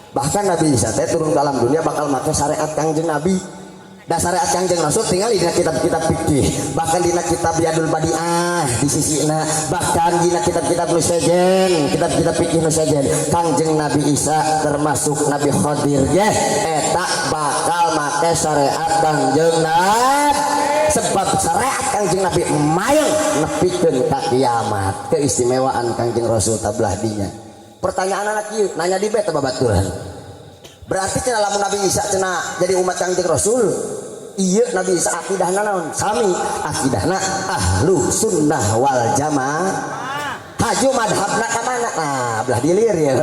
Bahkan Nabi Isa teh turun ke alam dunia bakal make syariat Kangjeng Nabi. Da syariat Kangjeng Rasul tinggal di kitab-kitab fikih, bahkan di kitab Yadul Badiah di sisina, bahkan di kitab-kitab nusajen, kitab-kitab fikih nusajen. Kangjeng Nabi Isa termasuk Nabi Khadir ge eta bakal make syariat Kangjeng Nabi. Sebab syariat Kangjeng Nabi mayang nepikeun ka kiamat. Keistimewaan Kangjeng Rasul tablah dinya. Pertanyaan anak ieu nanya di beta babaturan. Berarti cenah lamun Nabi Isa cenah jadi umat Kangjeng Rasul, ieu Nabi Isa akidahna naon? Sami akidahna ahlu sunnah wal jamaah. Haju madhabna ka mana? Nah, belah dilir ya.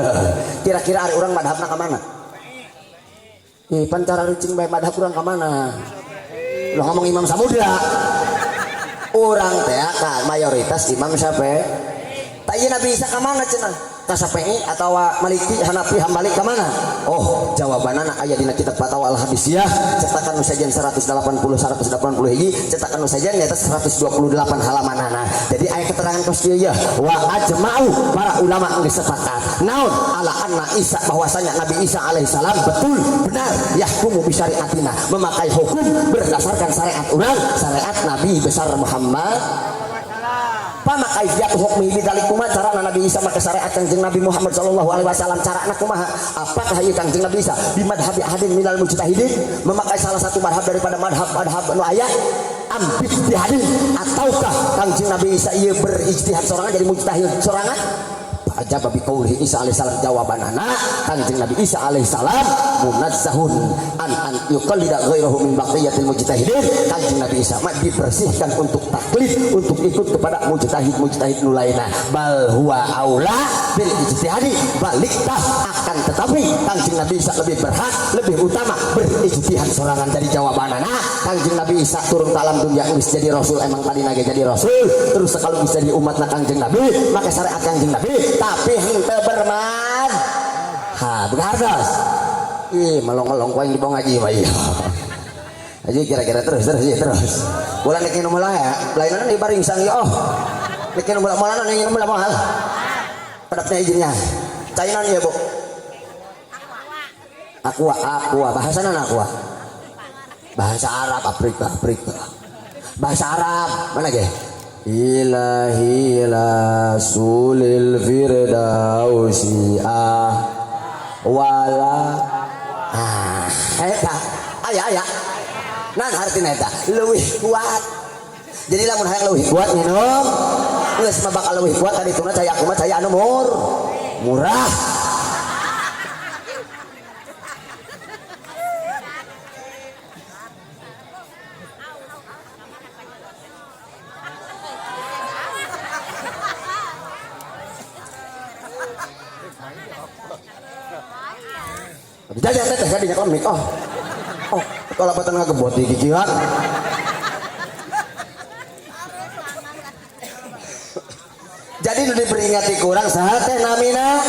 Kira-kira ari urang madhabna ka mana? Pancara ricing bae madhab urang ka mana? Lo ngomong Imam Samudra. Urang teh kan mayoritas Imam Syafi'i. Tanya Nabi Isa ke mana cenah? Ka Syafi'i atau Maliki, Hanafi, Hambali ke mana? Oh, jawabanana aya dina kitab Fatawa Al-Habisiyah cetakan nusajen 180 hiji, cetakan nusajen di atas 128 halamanana. Jadi aya keterangan kos ieu ya, wa ajma'u para ulama geus sepakat. Naon ala anna Isa bahwasanya Nabi Isa alaihi salam betul benar yahkumu bi syariatina, memakai hukum berdasarkan syariat urang, syariat Nabi besar Muhammad. Pamakai dia hukmi bidalik kumaha carana Nabi Isa make syariat Kangjeng Nabi Muhammad sallallahu alaihi wasallam carana kumaha? Apakah ieu Kangjeng Nabi Isa bi madhabi ahadin minal mujtahidin memakai salah satu madhab daripada madhab nu aya am ijtihadin ataukah Kangjeng Nabi Isa ieu berijtihad sorangan jadi mujtahid sorangan? Aja babi qauli Isa alaihi salam jawabanana Kangjeng Nabi Isa alaihi salam munazzahun an yuqallida ghairahu min baqiyatil mujtahidin. Kangjeng Nabi Isa mah dibersihkan untuk taklid, untuk ikut kepada mujtahid nu lainna. Bal huwa aula bil ijtihadi, baliktah akan tetapi Kangjeng Nabi Isa lebih berhak, lebih utama berijtihad sorangan. Jadi jawabanana Kangjeng Nabi Isa turun ke alam dunia geus jadi rasul, emang tadi nage jadi rasul, terus sekali bisa di umatna Kangjeng Nabi maka syariat Kangjeng Nabi tapi henteu berman. Ha, begardos. Ih, melong-melong ku yang di ngaji mah ieu. Aja kira-kira terus. Ulah nek nu meula ya, lainana di baring sang ieu. Oh. Nek nu meula nek nu meula mahal. Pedapnya izinnya. Cainan ieu, Bu. Aqua, bahasana aqua. Bahasa Arab Afrika. Bahasa Arab mana ge? Ilahi rasulil firdausi wala eta aya nan artina eta leuwih kuat. Jadi lamun hayang leuwih kuat minum geus mah bakal leuwih kuat tadi tuna cai aku mah cai anu murah. Jadi teh tadi nyak lemik. Oh. Kalau batan ngagebot di gigihan. Jadi nu diperingati kurang saha teh namina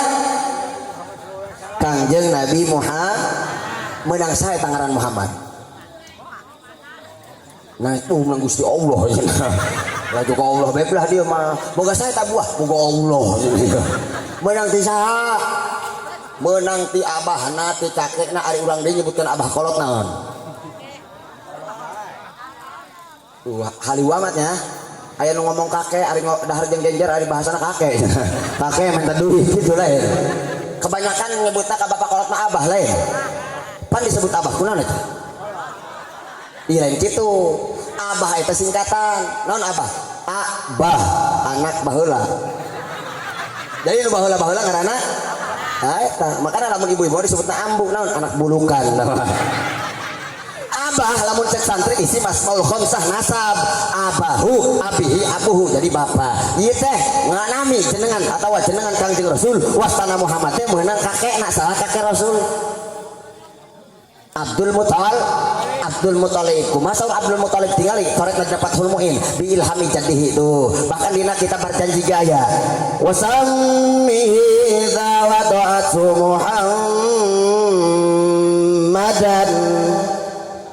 Kangjeng Nabi Muhammad menang sae tangaran Muhammad. Nah itu menang Gusti Allah. Lah juga Allah bebelah dia mah. Boga sae tabuah, boga Allah. Menang ti saha? Menang ti abahna ti kakekna ari urang deui nyebutkeun abah kolot naon. Haliwa matnya. Aya nu ngomong kakek ari dahar jeung genjer ari bahasana kakek. Kakek minta duit gitu lain. Kebanyakan nyebutna ka bapak kolot mah abah lain. Pan disebut abah kunaon eta? Iya lain kitu. Abah eta singkatan. Naon abah? Abah, anak baheula. Jadi nu baheula-baheula ngaranna eta. Makana lamun ibu-ibu disebutna ambu naon anak bulukan. Abah lamun cek santri isi masmaul khamsah nasab abahu abihi abuhu jadi bapak. Ieu teh nganami jenengan atawa jenengan Kangjeng Rasul wastana Muhammad teh meunang kakekna salah kakek Rasul. Abdul Muthalib kumaha Abdul Muthalib tinggali korek dapat hulmuin bi ilhami jadihi tuh bahkan dina kita berjanji gaya wasammi zawatu Muhammadan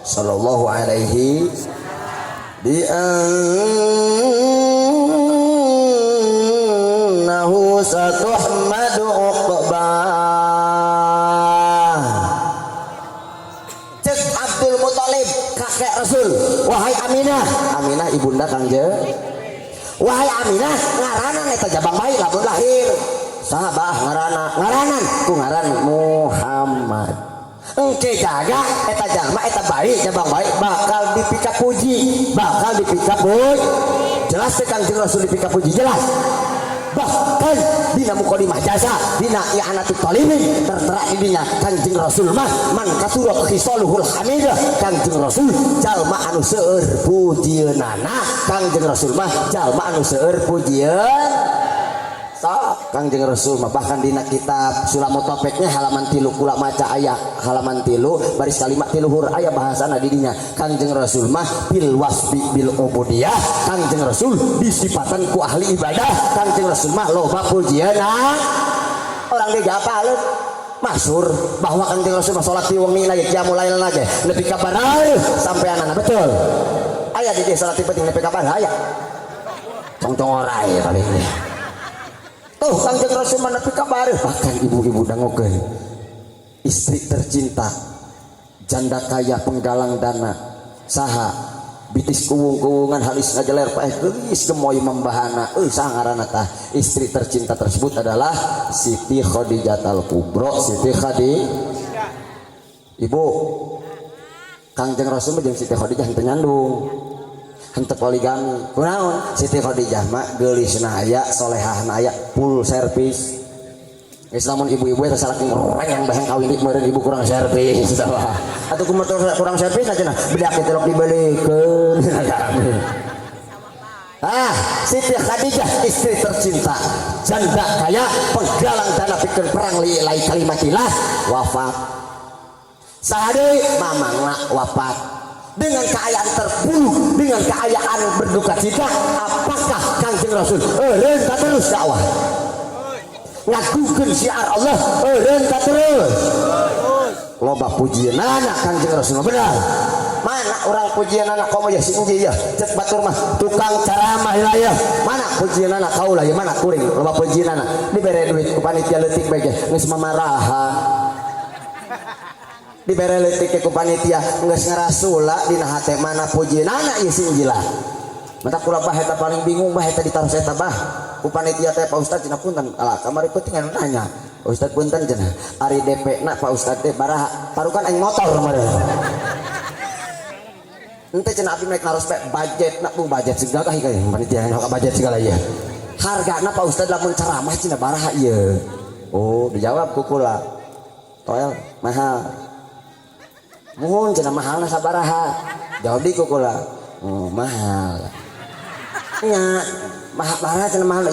sallallahu alaihi bi annahu satuhmadu uqbah. Kakek Rasul, wahai Aminah ibunda Kangje, wahai Aminah ngaranan eta jabang bayi lamun lahir sahabah ngaranan ku ngaran Muhammad engke jaga eta jalma eta bayi jabang bayi bakal dipika puji jelas teh Kangjeng Rasul dipika puji jelas bahkan dina muqaddimah jasa dina i'anatul talibin tertera dinya Kangjeng Rasul mah man kasura khisaluhul hamidah Kangjeng Rasul jalma anu seueur pujieunana Kangjeng Rasul mah jalma anu seueur pujieun Kangjeng Rasul mah bahkan dina kitab Sulamut Topeknya halaman 3 kula maca aya halaman 3 baris kalimat 3 luhur aya bahasana di dinya Kangjeng Rasul mah bil wasbi bil ubudiyah Kangjeng Rasul disifatan ku ahli ibadah Kangjeng Rasul mah loba pujiana orang dia hafaleun masyhur bahwa Kangjeng Rasul mah salat di wengi lagi qiyamul lail lagi lebih kabar sampai anak betul aya di dia salat penting lebih kabar aya cong-cong orai kali ini tuh Kangjeng Rasul mana kabar bahkan ibu-ibu dangokeun istri tercinta janda kaya penggalang dana saha bitis kuwung-kuwungan halis ngajeler paeh geus gemoy membahana saha ngaranna tah istri tercinta tersebut adalah Siti Khadijatul Kubra Siti Khadijah ibu Kangjeng Rasul jeung Siti Khadijah henteu nyandung henteu poligami kunaon Siti Khadijah mah geulisna aya solehahna aya full service geus lamun ibu-ibu eta salaki ngoreng bahang kawin di meureun ibu kurang service saha atuh kumaha kurang service aja bedak teh lok dibelikeun Siti Khadijah istri tercinta janda kaya penggalang dana pikeun perang lillahi kalimatillah wafat saha deui mamangna wafat dengan keayaan terpuruk dengan keayaan berduka cita apakah Kangjeng Rasul renta terus dakwah ngadukeun syiar Allah renta terus loba pujianana Kangjeng Rasul benar mana orang pujianana komo ya si enji ya cek batur mah tukang ceramah ya mana pujianana kaula ya mana kuring loba pujianana dibere duit ku panitia leutik bae geus mamaraha dibere leutik ku panitia geus ngarasula dina hate mana pujianana ieu sing gila mata kula bah eta paling bingung bah eta ditaruh eta bah ku panitia teh Pak Ustaz cenah punten alah kamari penting nanya Ustaz punten cenah ari DP na Pak Ustaz teh baraha parukan aing motor meureun henteu cenah abdi naik naros budget na bu budget segala kahi kae panitia na budget segala ieu hargana Pak Ustaz lamun ceramah cenah baraha ieu oh dijawab ku kula toel mahal muhun cenah mahalna sabaraha jawab di ku kula oh mahal nya mahal cenah mahal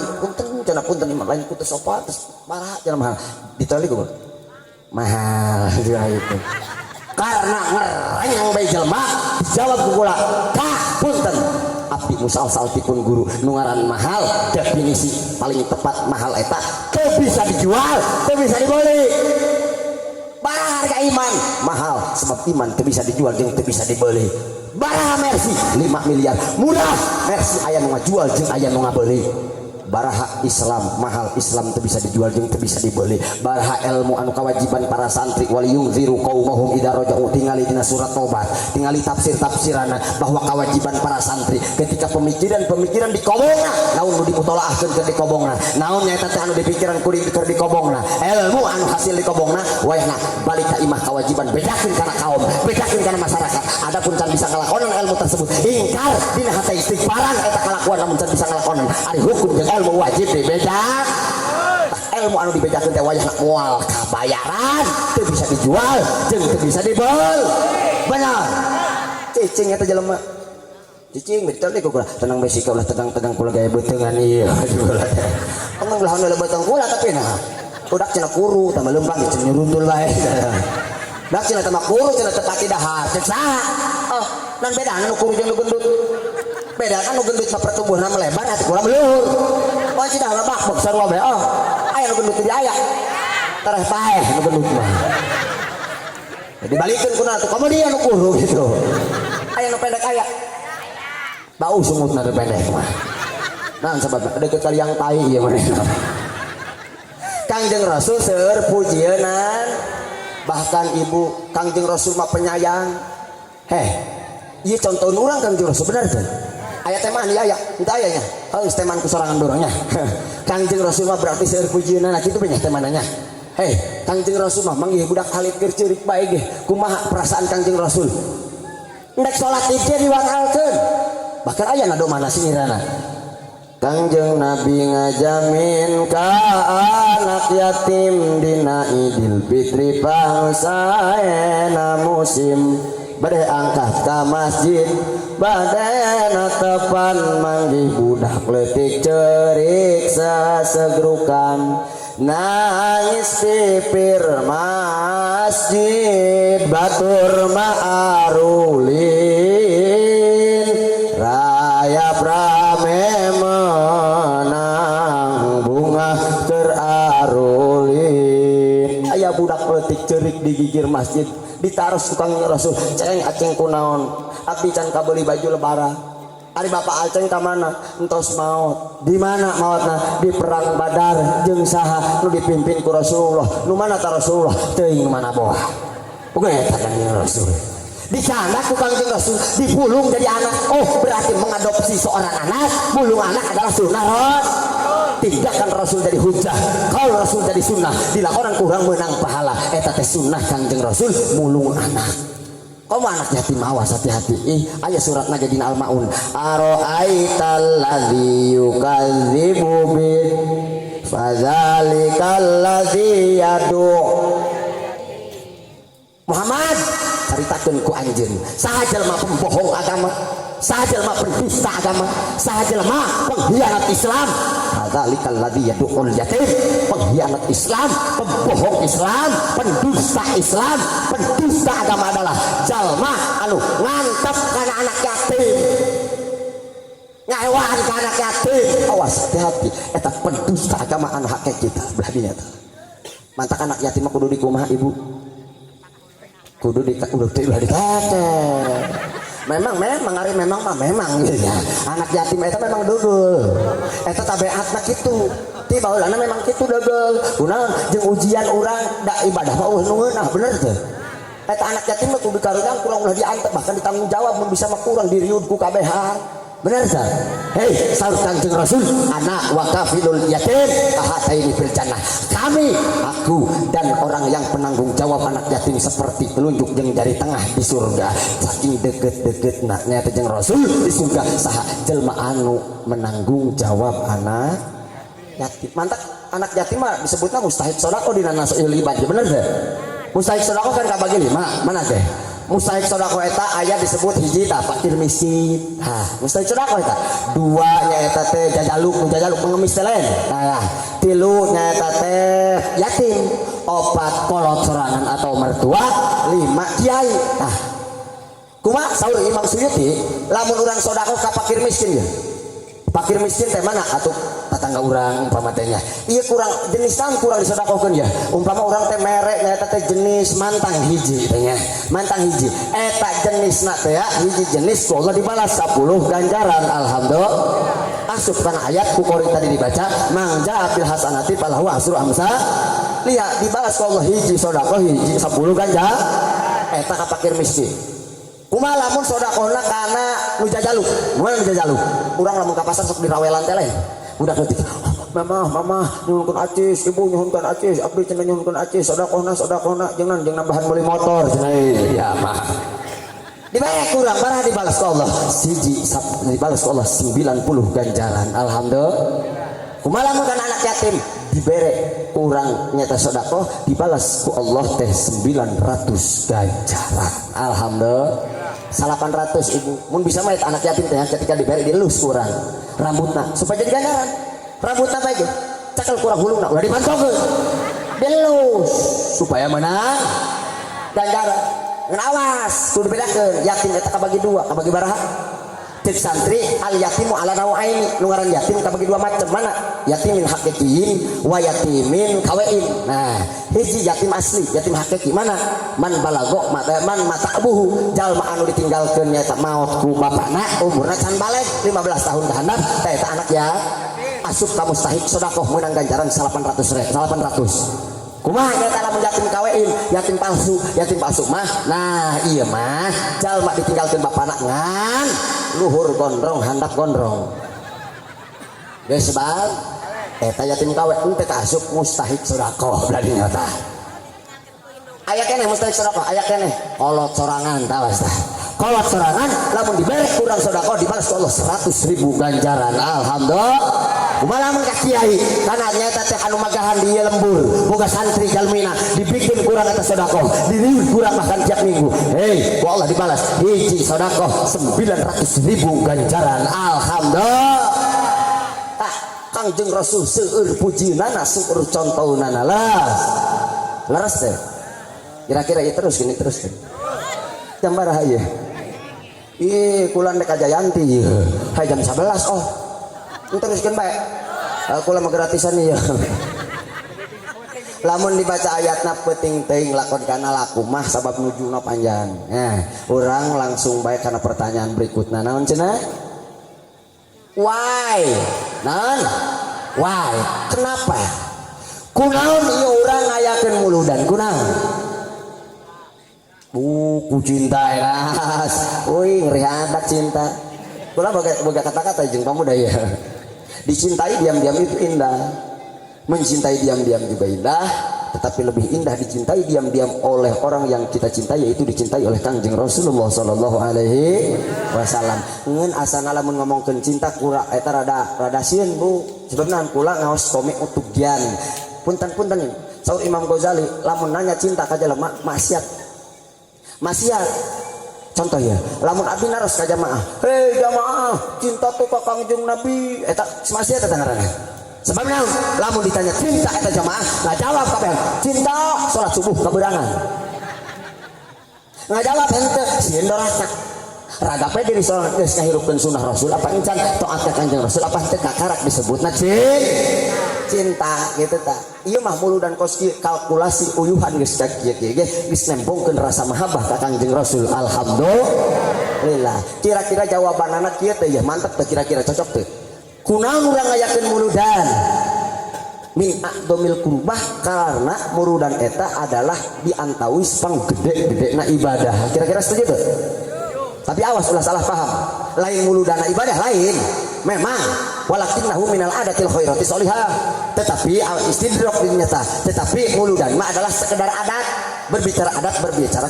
punten lain ku teh sopan terus marah cenah mahal ditoli ku mahal dia itu karena ngeranyang bae jelema dijawab ku kula kah punten abdi musal-saltipun guru nu ngaran mahal definisi paling tepat mahal eta teu bisa dijual teu bisa dibeli baraha harga iman mahal sebab iman teu bisa dijual jeung teu bisa dibeli baraha Mercy 5 miliar murah Mercy aya nu ngajual jeung aya nu ngabeuli baraha Islam mahal Islam teu bisa dijual jeung teu bisa dibeli baraha ilmu anu kawajiban para santri wal yunziru qaumahum idza raja'u tingali dina surat Tobat tingali tafsir-tafsirana bahwa kewajiban para santri ketika pemikiran dikobongna naon nu dimutolaahkeun keur dikobongna naon nyaeta teh anu dipikiran kuring keur dikobongna ilmu anu hasil dikobongna wayahna balik ka imah kewajiban bedakeun kana kaum bedakeun kana masyarakat adapun can bisa ngalakonan ilmu tersebut ingkar dina hate istighfaran eta kalakuan lamun can bisa ngalakonan ari hukum jeung ilmu wajib dibedak ilmu anu dibedakeun teh wayahna moal kabayaran teu bisa dijual jeung teu bisa dibel benar cicing eta jelema cicing betul deh kula tenang besi kula tegang-tegang kula gaya beuteungan ieu emang ulah anu beuteung kula tapi nah budak cenah kuru tambah leumpang cenah nyurundul bae dak cenah teh kuru cenah teh pati dahar cek saha oh nan beda nu kuru jeung nu gendut beda kan nu gendut mah pertumbuhan melebar atuh kurang meuleur oh cenah mah bak sarua bae oh aya nu gendut teh aya tareh paeh nu gendut mah jadi balikeun kuna tuh kamu dia nu kuru gitu aya nu pendek aya bau sumutna nu pendek mah nah sebab deket kali yang tai ieu manehna Kangjeng Rasul seueur pujieunnan bahkan ibu Kangjeng Rasul mah penyayang ieu contoh urang Kangjeng Rasul bener teh aya teh mah aya teu aya nya geus teh man ku sorangan dorongnya Kangjeng Rasul mah berarti seueur pujieunnan kitu banyak teh mananya Kangjeng Rasul mah manggih budak halit keur ceurik bae ge kumaha perasaan Kangjeng Rasul endek salat id diwakalkeun bahkan aya na domana sinirana Kangjeng Nabi ngajamin ka anak yatim dina Idul Fitri pangsaena musim bade angkat ka masjid bade natepan manggih budak leutik ceurik sasegrukan nangis pipir masjid batur ma'arulin raya prame menang bunga terarulin aya budak peutik ceurik di gigir masjid ditaros tukang Rasul ceng aceng kunaon abdi can kabeuli baju lebaran ari bapak aceng ka mana entos maot di mana maotna di perang Badar jeung saha nu dipimpin ku Rasulullah nu mana ta Rasulullah teuing nu mana boah oge eta Kangjeng Rasul di sana ku Kangjeng Rasul dipulung jadi anak oh berarti mengadopsi seorang anak mulung anak adalah sunnah tidak kan Rasul jadi hujah kalau Rasul jadi sunnah bila orang kurang menang pahala eta teh sunnah Kangjeng Rasul mulung anak kamu anak yatim awas hati-hati aya suratna jadi Al-Maun aro'aital ladzi yukadzibu bid fadzalikal ladzi yadu Muhammad caritakeun ku anjeun saha jelema pembohong agama saha jelema pendusta agama saha jelema pengkhianat Islam fadzalikal ladzi yadu'ul yatim pengkhianat Islam pembohong Islam pendusta Islam pendusta agama adalah jalma anu ngantep kana anak yatim ngaewan ka anak yatim awas hati-hati eta pendusta agama anu hakek kita belah dinya teh mantak anak yatim kudu dikumaha ibu kudu dikate memang ari memang mah memang gitu ya anak yatim eta memang dugel eta tabeatna kitu ti baheulana memang kitu dugel kunaon jeung ujian urang da ibadah mah ngeunah bener teh eta anak yatim mah kudu karunyang kurang ulah diantep bahkan ditanggung jawab mun bisa mah kurang diriud ku kabehan bener teh saur Kangjeng Rasul anak wakafilul yatim kahataini fil jannah kami aku dan orang yang penanggung jawab anak yatim seperti telunjuk jeung jari tengah di surga saking deket-deketna nya teh jeung Rasul di surga saha jelma anu menanggung jawab anak yatim mantap anak yatim mah disebutna mustahik sedekah dina nasul ibad bener teh mustahik sedekah kan kabagi 5 mana teh mustahik sedekah eta aya disebut hiji tah fakir miskin mustahik sedekah eta dua nyaeta teh jajaluk pengemis teh lain tilu nyaeta teh yatim opat kolot sorangan atau mertua 5 kiai kumaha saur Imam Suyuti lamun urang sedekah ka fakir miskin ya fakir miskin teh mana atuh tetangga urang umpama teh nya ieu kurang jenisan kurang disedekahkeun ya umpama urang teh mere nyaeta teh jenis mantang hiji teh nya mantang hiji eta jenisna teh ya hiji jenis ku Allah dibalas 10 ganjaran alhamdulillah asup kana ayat ku qori tadi dibaca mangja bil hasanati falahu asru amsa lihat dibalas ku Allah hiji sedekah hiji 10 ganjaran eta ka fakir miskin kumaha lamun sedekahna kana nu jajaluk moal nu jajaluk urang lamun ka pasar sok dirawelan teh lain budak leutik mama nyuhunkeun acis ibu nyuhunkeun acis abdi cenah nyuhunkeun acis sedekahna jeung nambahan beli motor cenah ya mah dibayar kurang barah dibalas ku Allah siji dibalas ku Allah 90 ganjaran alhamdulillah kumaha lamun kana anak yatim dibere kurang nyata sedekah dibalas ku Allah teh 900 ganjaran alhamdulillah 800 ibu mun bisa mah anak yatim teh ketika diberi dilus kurang rambutna supaya jadi ganjaran rambutna bae ge cakel kurang hulungna ulah dipantongkeun dilus supaya menang ganjaran ngawas kudu bedakeun yatim eta kabagi dua kabagi baraha cek santri al yatimu ala nawaini nu ngaran yatim kabagi dua macam mana yatimin hakikiin wa yatimin kawein nah hiji yatim asli yatim hakiki mana man balago man matabuhu jalma anu ditinggalkeun nyaeta maot ku bapana umurna can balik 15 tahun ke handap eta anak ya asup ka mustahik sedekah meunang ganjaran 800 kumaha eta lamun yatim kawein yatim palsu mah nah iya mah jalma ditinggalkeun bapana ngan luhur gondrong handap gondrong geus bal eta yatim kawe teh asup mustahik sedekah berarti nyata aya keneh mustahik sedekah aya keneh kolot sorangan tawas tah kolot sorangan lamun dibere kurang sedekah dibalas ku Allah 100.000 ganjaran alhamdulillah kumaha lamun ka kiai kana nyaeta teh anu magahan di lembur boga santri jalmina dibikin kurang eta sedekah diriweuh kurang makan tiap minggu hei ku Allah dibalas hiji sedekah 900.000 ganjaran alhamdulillah tah Kangjeng Rasul seueur pujinana seueur contohna laras teh kira-kira ieu terus gini terus teh jam baraha ieu ih kula dek Jayanti hai jam 11 oh teruskeun bae kula mah gratisan ieu lamun dibaca ayatna penting teuing lakon kana laku mah sabab nujuna panjang urang langsung bae kana pertanyaan berikutna naon cenah why naon why kenapa kunaon ieu urang ngayakeun muludan kunaon ku cinta eras euy ngeri adat cinta kula boga kata-kata jeung pamuda ya dicintai diam-diam itu indah mencintai diam-diam juga indah tetapi lebih indah dicintai diam-diam oleh orang yang kita cintai yaitu dicintai oleh Kangjeng Rasulullah sallallahu alaihi wasallam ngeun asana lamun ngomongkeun cinta kula eta rada sieun Bu sebabna kula ngaos komik utugian punten-punten saur Imam Ghazali lamun nanya cinta ka jelema maksiat contoh ya lamun abdi naros ka jamaah hei jamaah cinta tuh ka Kangjeng Nabi eta maksiat eta ngaranna sebab naon lamun ditanya cinta eta jamaah ngajawab kabeh cinta salat subuh kaberangan ngajawab henteu sieun doraka ragape diri salat geus ngahirupkeun sunah Rasul apa encan taat ka Kangjeng Rasul apa teu kakarak disebutna cinta gitu tak ieu mah muludan kos kalkulasi uyuhan geus cak kieu ge geus nembongkeun rasa mahabbah ka Kangjeng Rasul alhamdulillah kira-kira jawabanana kieu teh ya mantep teh kira-kira cocok teh kunaon urang ngayakeun muludan min aqdomil qurbah karena muludan eta adalah diantawis panggede-gedena ibadah kira-kira setuju tuh tapi awas ulah salah paham lain muludana ibadah lain memang walakinnahu minal adatil khairati sholihah tetapi istidrok dinyata tetapi muludan mah adalah sekedar adat berbicara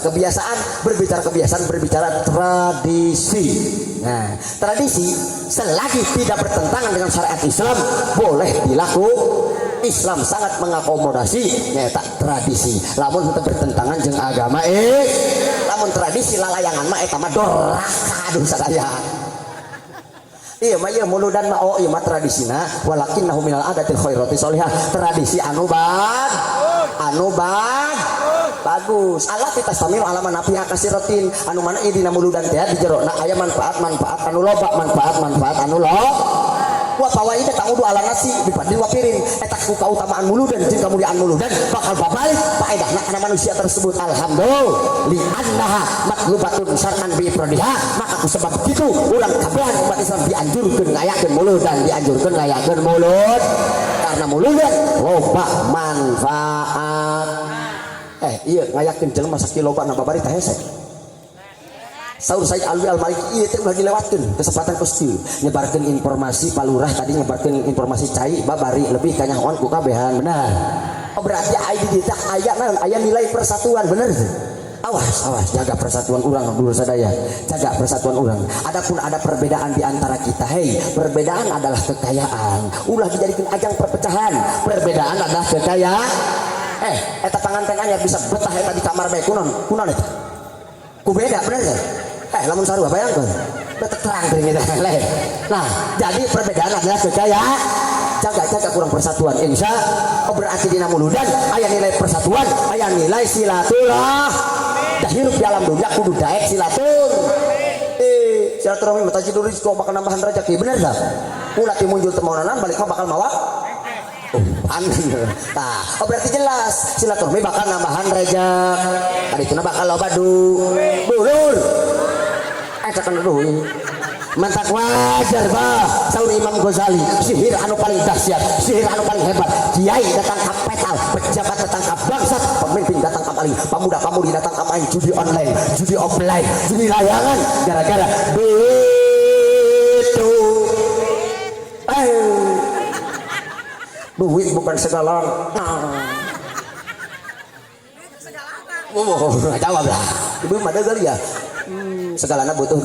kebiasaan berbicara tradisi nah tradisi selagi tidak bertentangan dengan syariat Islam boleh dilakukan Islam sangat mengakomodasi nyata tradisi lamun tetap bertentangan jeung agama lamun tradisi lalayangan mah eta mah doraka aduh sadaya iya mah ieu muludan mah oh ieu mah tradisina walakinnahu minal adatil khairati sholihah tradisi anu bagus Allah kita samil alaman nafi akasiratin anu mana ieu dina muludan teh di jero na aya manfaat anu loba manfaat anu loba wa fawaida ta'udu ala nasi dipadi wapirin eta ku kautamaan muludan jeung kamuliaan muludan bakal babalik faedahna kana manusia tersebut alhamdulillah li annaha matlubatun syar'an bi ifradiha maka ku sebab kitu urang kabehan umat Islam dianjurkeun ngayakeun mulud karena muludan loba manfaat iya ngayakeun jelema sakiloba na babari tah hese Saur Said Alwi Al-Maliki ieu teh udah dilewatkeun kesempatan Gusti nyebarkeun informasi palurah tadi nyebarkeun informasi cai babari lebih ka nyahoan ku kabehan benar oh berarti aya di dieu aya nilai persatuan bener awas jaga persatuan urang dulu sadaya jaga persatuan urang adapun ada perbedaan di antara kita hei perbedaan adalah kekayaan ulah dijadikan ajang perpecahan perbedaan adalah kekayaan eta panganten anyar bisa betah eta di kamar bae kunon eta ku beda bener kan lamun sarua bayangkeun betul terang teuing eta nah jadi perbedaan adalah kekayaan jaga kurang persatuan insya berarti dina muludan aya nilai persatuan aya nilai silaturahmi dah hirup di alam dunia kudu daek silaturahmi mata jidur rizko bakal nambahan rezeki bener gak? Ulah timunjul temonanan balik mah bakal mawa aneh. Nah, berarti jelas silaturahmi bakal nambahan rezeki. Tadi itu bakal loba dulur. Cakan dulu. Mantak wajar bah saur Imam Ghazali, sihir anu paling dahsyat, sihir anu paling hebat, kiai datang ke petal, pejabat datang ke bangsat, pemimpin datang ke paling, pemuda-pemudi datang ke main judi online, judi offline, judi layangan, gara-gara begitu. Duit bukan segala. Jawab lah, ibu mada kali ya. Segalana butuh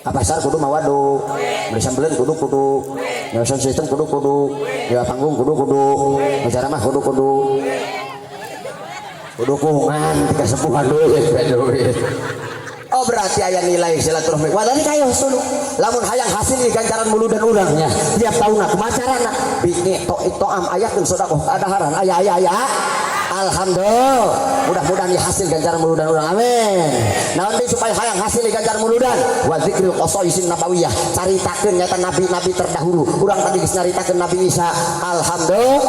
pasar kudu mawa beli sambelin kudu sound system kudu ya panggung kudu acara mah kudu kungan tiga sepuhan duit. Oh berarti aya nilai silaturahmi wadani kayo dulu lamun hayang hasil di ganjaran mulu dan urangnya tiap tahun kumacarana bini to am ayakeun sedekah adaharan aya alhamdulillah mudah-mudahan hasil ganjaran mulu dan urang amin. Naon deui supaya hayang hasil di ganjaran mulu dan wa zikril qasaisin nabawiyah caritakeun nyata nabi-nabi terdahulu urang tadi geus nyaritakeun Nabi Isa alhamdulillah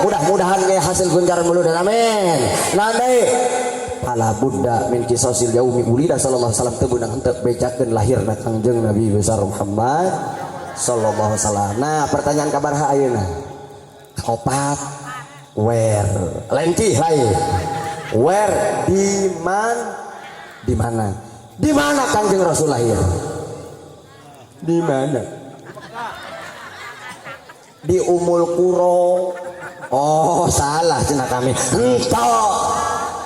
mudah-mudahan ge hasil ganjaran mulu dan amin. Naon deui pala buddha min kisosil yaumi ulida sallallahu alaihi wasallam teu beunang henteu bejakeun lahirna Kangjeng Nabi besar Muhammad sallallahu alaihi wasallam. Nah pertanyaan kabaraha ayeuna opat where lenci lain where di mana Kangjeng Rasul lahir di mana di Umul Qura. Oh salah cenah kami entah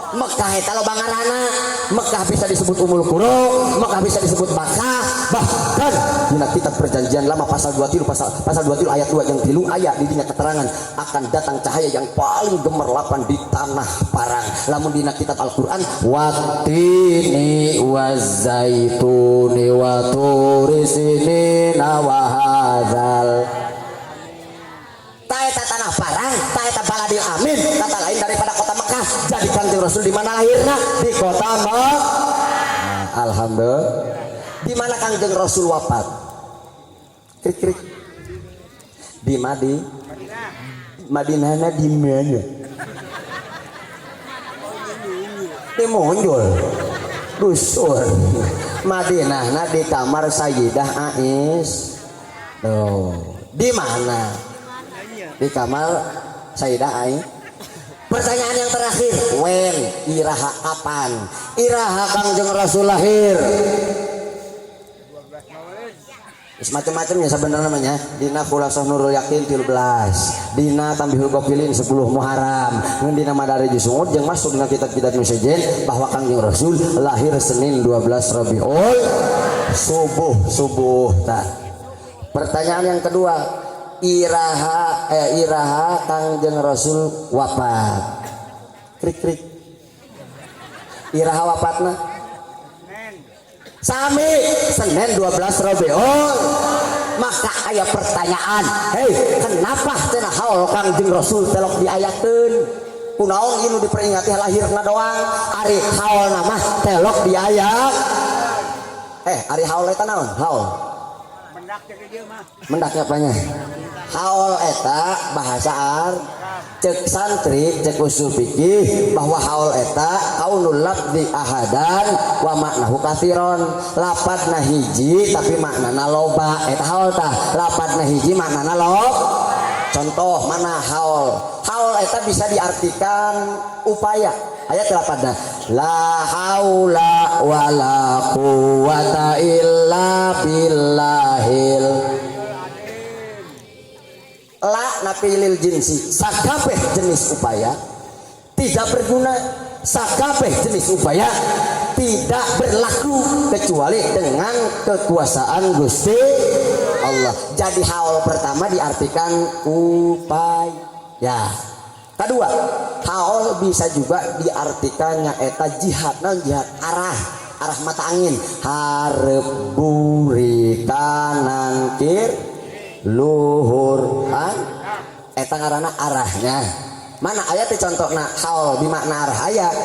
Mekah eta lo bangarana Mekah bisa disebut Umul Qura, Mekah bisa disebut Makkah, bahkan dina kitab perjanjian lama pasal 23 ayat 2 yang 3 ayat di dinya keterangan akan datang cahaya yang paling gemerlapan di tanah parang. Lamun dina kitab Al-Qur'an watini wazaituni wa turisina wa hadzal taeta tanah parang, taeta baladil amin, kata lain daripada kota Mekah. Jadi Kangjeng Rasul di mana lahirnya? Di kota Mekah. Alhamdulillah. Di mana Kangjeng Rasul wafat? Krik. Di Madinah di mana? Di Monjol. Dusun. Madinah di kamar Sayyidah Ais. Di mana? Di kamar Sayyidah Ais. Pertanyaan yang terakhir, when iraha kapan? Iraha Kangjeng Rasul lahir. Macam-macamnya sebenarnya namanya. Dina Khulasah Nurul Yakin 13, dina Tambihul Gofilin 10 Muharram, dina Madari Jusungud yang masuk dengan kitab-kitab Musejen bahwa Kangjeng Rasul lahir Senin 12 Rabiul subuh. Pertanyaan yang kedua, iraha Kangjeng Rasul wafat. Krik. Iraha wafatna sami Senin 12 Rabiul. Maka aya pertanyaan, kenapa cenah haul Kangjeng Rasul telok diayakeun? Kunaon ieu diperingati lahirna doang, ari haulna mah telok diayak. Ari haul eta naon? Haul mendaknya apanya? Haul eta bahasa cek santri cek usul fikih bahwa haul eta kaunul lafzi ahadan wa maknahu katsiron. Lafadzna hiji tapi maknana loba. Eta haul tah lafadzna hiji maknana loba. Contoh mana haul? Haul eta bisa diartikan upaya. Ayat 8 la haula wala quwata illa billahil la napilil jinsi sakabeh jenis upaya tidak berguna, sakabeh jenis upaya tidak berlaku kecuali dengan kekuasaan Gusti Allah. Jadi haul pertama diartikan upaya. Kedua, haul bisa juga diartikannya eta jihad. Non jihad arah mata angin, hareup buri kanan kir luhur eta ngaranna arahnya. Mana ayat contohna haul bimakna arah ayat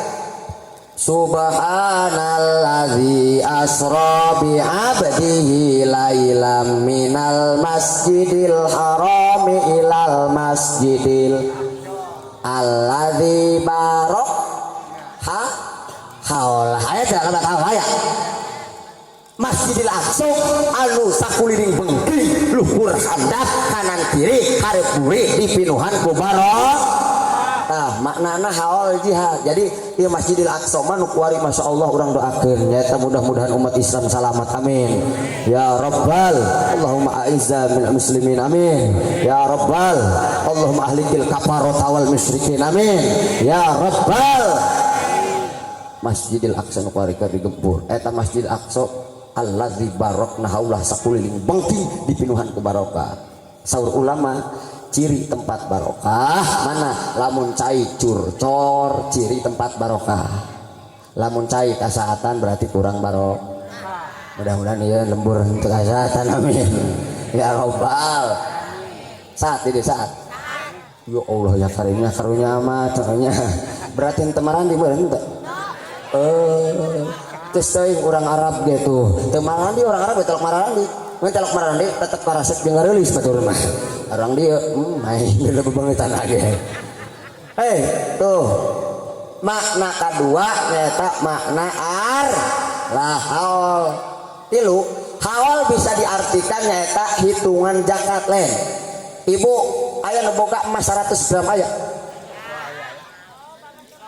Subhanalladzi asra bi 'abdihi lailam minal masjidil harami ilal masjidil alladzi barok haula aya teh kata aya Masjidil Aqsa anu sakuliring beungkeung luhur handap kanan kiri hareup buri dipinuhan ku barok. Nah, maknana haul jihad. Jadi ieu Masjidil Aqsa mah nu kuari masyaallah urang doakeun nyaeta mudah-mudahan umat Islam salamat amin. Ya Rabbal Allahumma a'izza minal muslimin amin. Ya Rabbal Allahumma ahlikil kafarata wal musyrikin amin. Ya Rabbal Masjidil Aqsa nu kuari keur digempur eta Masjidil Aqsa alladzi barakna haulah sakuliling beungkeung dipinuhan ku barokah. Saur ulama ciri tempat barokah mana lamun cai curcor ciri tempat barokah lamun cai kasaatan berarti kurang barok mudah-mudahan ya lembur untuk kasaatan amin ya Rabbal saat ini saat ya Allah ya karunya mah caranya berarti temaran di mana ente terus orang Arab gitu temaran di orang Arab telok marandi mencelok marandi tetap karasep jeung ngeulis batur mah orang dia main udah bebangitan lagi tuh makna kedua nyata makna haul tilu haul bisa diartikan nyata hitungan zakat lain ibu aya nu boga emas 100 gram aya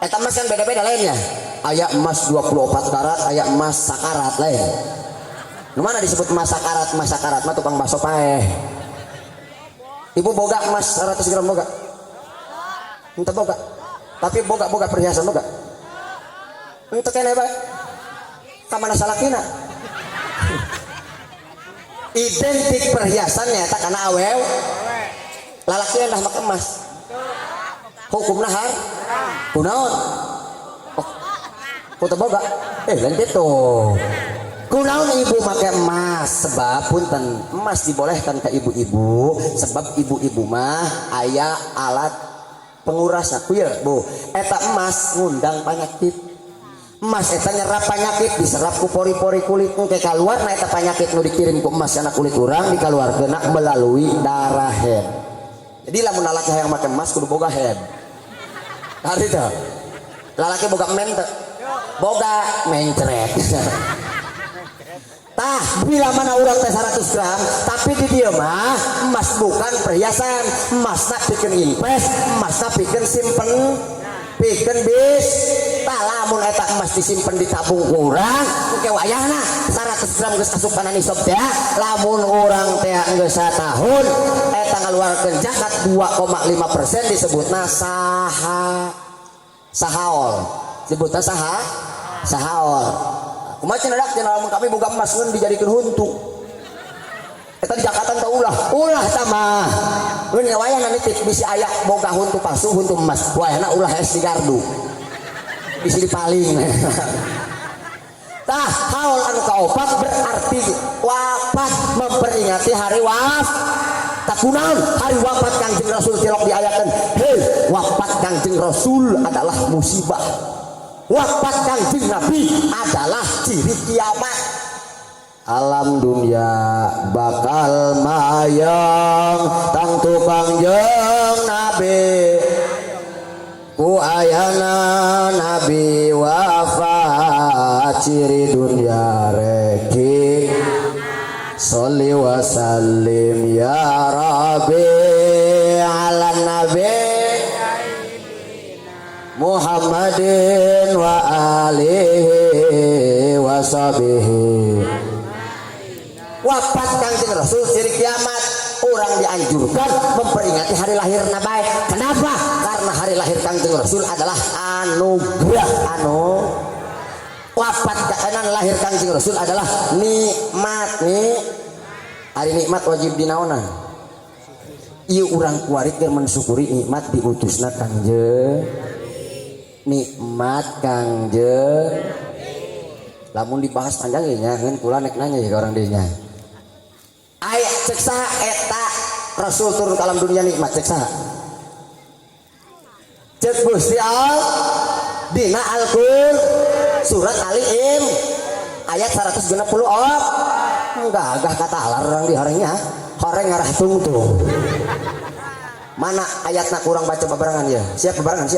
eta emas kan beda-beda lainnya aya emas 24 karat aya emas sakarat lain nu mana disebut emas sakarat mah tukang bakso paeh. Ibu boga emas 100 gram boga? Ente boga? Tapi boga perhiasan boga? Ente kene bae? Kamana salakina? Identik perhiasannya tak kana awew. Lalaki endah make emas. Hukumna kunaon? Kudu boga. Lain kitu. Kunaon ibu make emas sebab punten emas dibolehkan ke ibu-ibu sebab ibu-ibu mah aya alat pengurasna kuy Bu eta emas ngundang penyakit emas eta nyerap penyakit diserap ku pori-pori kulit ke keluar na eta penyakit nu dikirim ku emas kana kulit urang dikaluarkeun melalui darah head jadi lamun lalaki hayang make emas kudu boga head hari teh lalaki boga men teh boga mencret tah bila mana orang teh 100 gram tapi di dia mah emas bukan perhiasan emas nak pikeun invest emas nak pikeun simpen pikeun bis tah lamun eta emas disimpen di tabung urang ke wayahna 100 gram geus asup kana nisab teh lamun urang teh geus satahun eta ngaluarkeun zakat 2,5% disebutna sahaol disebutna sahaol kumaha cenah cenah lamun kami boga emas ngeun dijadikeun huntu eta di Jakarta teh ulah tah mah ngeun wayahna nitip bisi aya boga huntu palsu huntu emas wayahna ulah es di gardu bisi dipaling tah haul anu kaopat berarti wafat memperingati hari tak kunaon hari wafat Kangjeng Rasul tilok diayakeun hei wafat Kangjeng Rasul adalah musibah wafat Kangjeng Nabi adalah ciri kiamat alam dunia bakal mayang tang tukang jeung Nabi ku ayana Nabi wafat ciri dunia reki sholli wa sallim ya Rabbi ala Nabi Muhammadin wa alihi wa sahbihi wafat Kangjeng Rasul ciri kiamat orang dianjurkan memperingati hari lahir Nabi kenapa? Karena hari lahir Kangjeng Rasul adalah anugerah wafat lahir Kangjeng Rasul adalah nikmat hari nikmat wajib dinaonan ieu urang kuari keur mensyukuri nikmat diutusna Kangjeng nikmat Kangjeng lamun dibahas panjang ya ngeun kula nek nanya ya orang dinya aya cek saha eta Rasul turun ke alam dunia nikmat cek saha cek Gusti Allah dina Al-Qur'an surat Ali ayat 160 enggak agak kata larang di horengnya horeng ngarah tungtung mana ayatnya kurang baca bebarengan ya siap bebarengan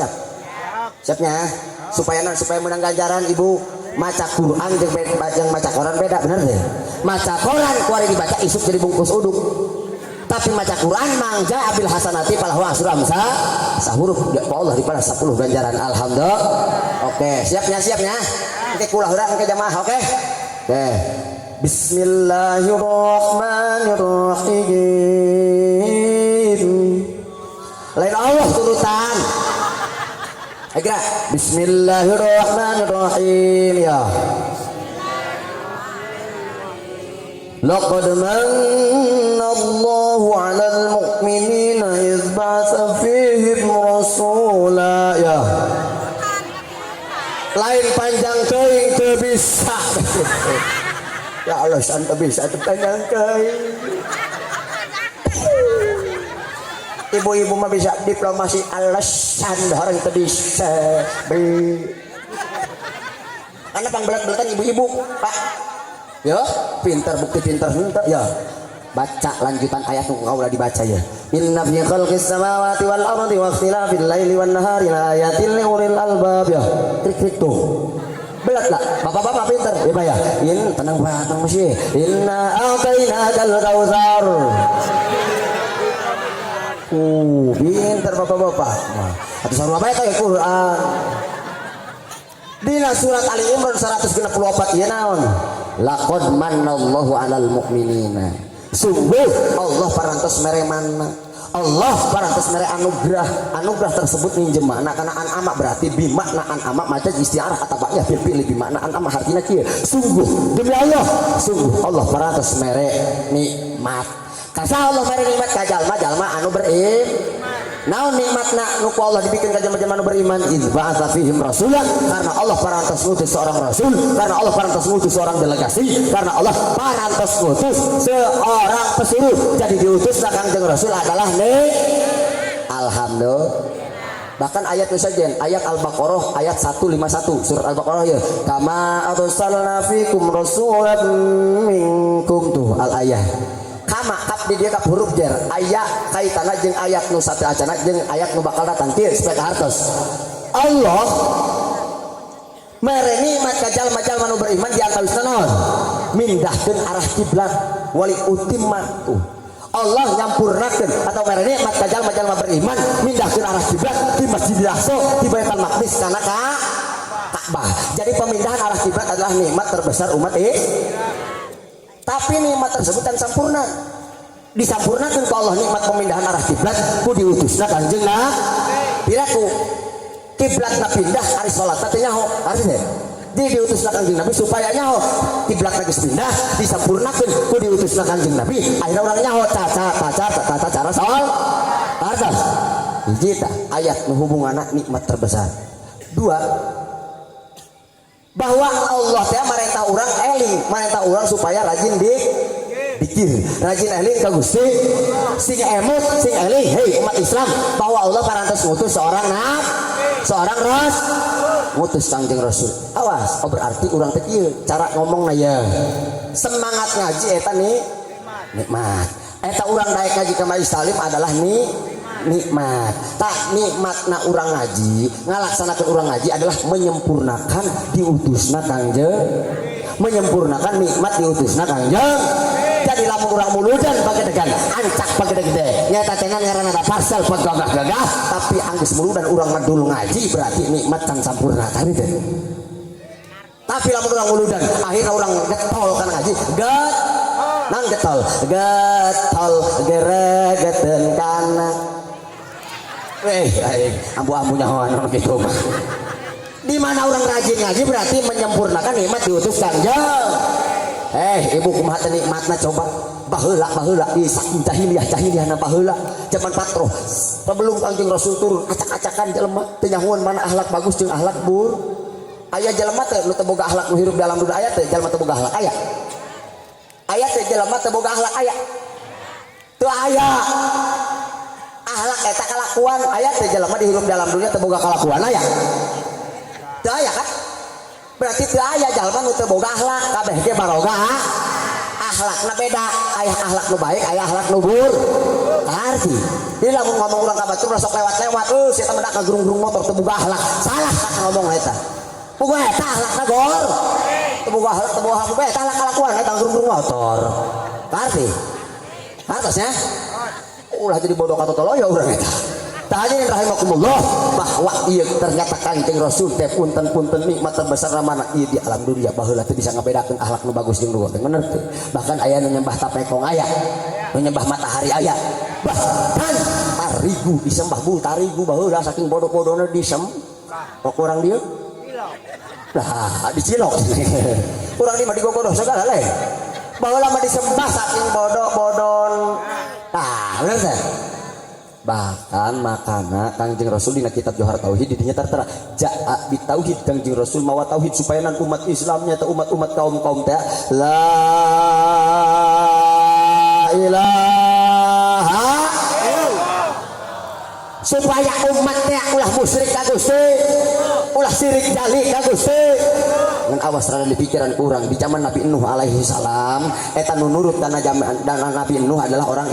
siapnya supaya menang ganjaran ibu maca Quran jeung maca koran beda bener deh maca koran kuari dibaca isuk jadi bungkus uduk tapi maca Quran mangja abil hasanati palahu asram sahuruf ya Allah dipala 10 ganjaran alhamdulillah oke siapnya oke kulah urang ke jamaah oke bismillahirrahmanirrahim lain Allah turutan ayo bismillahirrahmanirrahim ya laqad mannallahu 'alal mu'minina idz ba'atsa fihim rasula ya lain panjang teuing teu bisa ya Allah san teu bisa teu panjang teuing ibu-ibu mah bisa diplomasi alasan orang teu bisa karena pangbelat-belatan ibu-ibu Pak ya pintar bukti pintar ya baca lanjutan ayat nu ulah dibaca ya inna fi khalqis samawati wal ardi wa ikhtilafil laili wan nahari la ayatin li ulil albab ya trik tuh belat lah bapak-bapak pintar ya Pak ya tenang masih inna a'tainakal kautsar pintar bapak-bapak atau sarua bae teh Quran dina surat Ali Imran 164 ieu naon laqad mannallahu 'alal mu'minina sungguh Allah parantos mere manna Allah parantos mere anugerah tersebut minjem makna kana an'ama berarti bimakna an'ama maca istiarah atabanya pilih bimakna an'ama artinya kieu sungguh demi Allah sungguh Allah parantos mere nikmat kasa Allah mere nikmat ka jalma anu beriman naon nikmatna nu ku Allah dibikin ka jalma-jalma anu beriman iz ba'atsa fihim rasulan karena Allah parantos ngutus seorang rasul karena Allah parantos ngutus seorang delegasi karena Allah parantos ngutus seorang pesuruh jadi diutus Kangjeng Rasul adalah alhamdulillah bahkan ayat saja ayat Al-Baqarah ayat 151 surat Al-Baqarah ya kama arsalna fikum rasulan minkum tuh al ayat kama kap di dia kap huruf jer ayat kaitanna jeung ayat nu sateu acana jeung ayat nu bakal datang kieu supaya hartos Allah mere nikmat ka jalma-jalma nu beriman di antawisna naon mindahkeun arah kiblat wali utimma Allah nyampurnakeun atau mere nikmat ka jalma-jalma beriman mindahkeun arah kiblat di Masjidil Aqsa di Baitul Maqdis kana Ka'bah jadi pemindahan arah kiblat adalah nikmat terbesar umat tapi nikmat tersebut kan sempurna disampurnakan ke Allah nikmat pemindahan arah kiblat ku diutusna Kangjeng Nabi kiblatna pindah ari salat teh nyaho artinya diutusna Kangjeng Nabi supaya nyaho kiblat geus pindah disampurnakeun ku diutusna Kangjeng Nabi akhirnya urang nyaho tata cara salat artos hiji tah ayat nu hubunganna nikmat terbesar dua bahwa Allah teh marentah urang eling marentah urang supaya rajin dikir rajin eling ka Gusti sing emut sing eling hei umat Islam bahwa Allah parantos ngutus seorang ngutus Kangjeng Rasul awas berarti urang teh kieu cara ngomongna ya semangat ngaji eta nikmat eta urang daek ngaji ka majelis talim adalah nikmat tak nikmatna urang ngaji ngalaksanakan urang ngaji adalah menyempurnakan diutusna Kangjeng menyempurnakan nikmat diutusna Kangjeng jadi lamun urang muludan bagedegan ancak bagede-gede nyata cenah ngaranna ada parcel pegagah-gagah tapi anggeus muludan urang madul ngaji berarti nikmat can sampurna tadi teh tapi lamun urang muludan akhirna urang getol kana ngaji getol geregeteun kana ambu-ambu nyahoan orang gitu di mana orang rajin ngaji berarti menyempurnakan nikmat diutus Kangjeng ibu kumaha teh nikmatna coba baheula di saking jahiliyah baheula zaman patroh sebelum Kangjeng Rasul turun acak-acakan jelema teu nyahoan mana akhlak bagus jeung akhlak buruk aya jelema teh nu teu boga akhlak nu hirup di alam dunia aya teh jelema teu boga akhlak aya teh jelema teu boga akhlak aya teu aya akhlak eta kalakuan aya teh jelema dihirup dalam dunia teu boga kalakuan aya teu aya kan berarti teu aya jalma nu teu boga akhlak kabeh ge baroga akhlakna beda aya akhlak nu baik aya akhlak nu buruk arti jadi lamun ngomong urang ka batur sok lewat-lewat si eta mah kagurung-gurung motor teu boga akhlak salah tak ngomong eta boga eta akhlakna gor teu boga akhlak teu boga akhlak eta akhlak kalakuan eta gurung-gurung motor arti hartosnya ulah jadi bodoh kata toloyo urang eta tanya rahimakumullah bahwa iya ternyata Kanjeng Rasul teh punten-punten nikmat terbesar mana ieu di alam dunia baheula teu bisa ngabedakeun akhlak nu bagus jeung luhur teh bener teh bahkan aya nu nyembah tapekong aya nu nyembah matahari aya bahkan tarigu disembah bu tarigu baheula saking bodoh-bodohna disembah kurang dia lah dicilok kurang di mah digogodoh segala lain baheula mah disembah saking bodoh-bodon tah bener teh bahkan makana Kanjeng Rasul dina kitab Johar Tauhid didinya tertera ja'a bitauhid Kanjeng Rasul mawa tauhid supaya nan umat Islamnya atau umat-umat kaum-kaum teh la ilaha supaya umat teh ulah musyrik ka Gusti ulah syirik jali ka Gusti ngan awas rada di pikiran kurang di zaman Nabi Nuh alaihi salam eta nu nurut dana Nabi Nuh adalah orang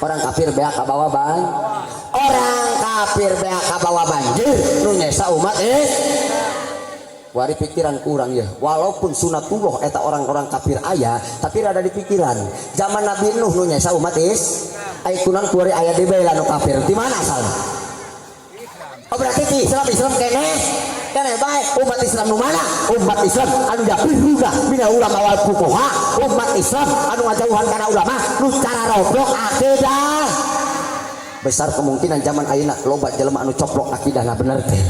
orang kafir beak kabawa ban orang kafir beak kabawa banjir nu nyesa umat wari pikiran kurang ya walaupun sunatullah eta orang-orang kafir aya tapi rada di pikiran zaman Nabi Nuh nu nyesa umat ai kunang kuari aya di bae nu kafir di mana asalna oh berarti di Islam kene bae umat Islam nu mana umat Islam anu dapiruna mina ulama wal fuqaha umat Islam anu ngajauhan kana ulama nu cara roblok akidah besar kemungkinan zaman ayeuna loba jelema anu coplok akidahna bener teh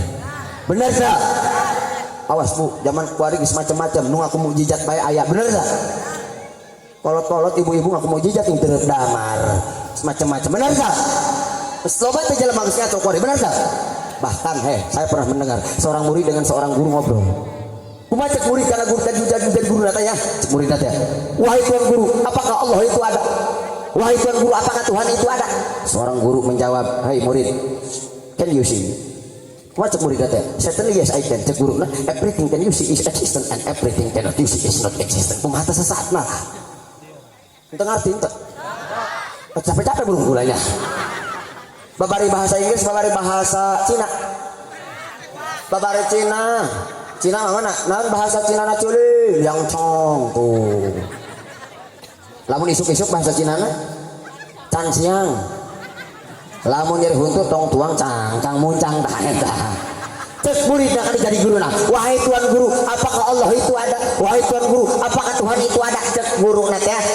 bener teh awas bu zaman kuari geus macam-macam nu ngaku mukjizat bae aya bener teh kolot-kolot ibu-ibu ngaku mukjizat yang teu damar macam-macam bener teh geus loba teh jelema geus ngaco kuari bener teh bahkan saya pernah mendengar seorang murid dengan seorang guru ngobrol kumaha cek murid karena guru dan guru nata ya cek murid nata ya wahai tuan guru apakah Allah itu ada wahai tuan guru apakah Tuhan itu ada seorang guru menjawab hai murid can you see kumaha cek murid nata ya certainly yes I can cek guru nah everything can you see is existent and everything cannot you see is not existent kumaha teh sesaat nah ente ngarti ente capek-capek burung gulanya babari bahasa Inggris, babari bahasa Cina. Babari Cina. Cina mana? Nah bahasa Cina na culi yang cong tuh. Lamun isuk-isuk bahasa Cina na can siang. Lamun nyeri huntur tong tuang cang muncang dah eta. Cek murid dah jadi guru nah. Wahai tuan guru, apakah Allah itu ada? Wahai tuan guru, apakah Tuhan itu ada? Cek guru na teh.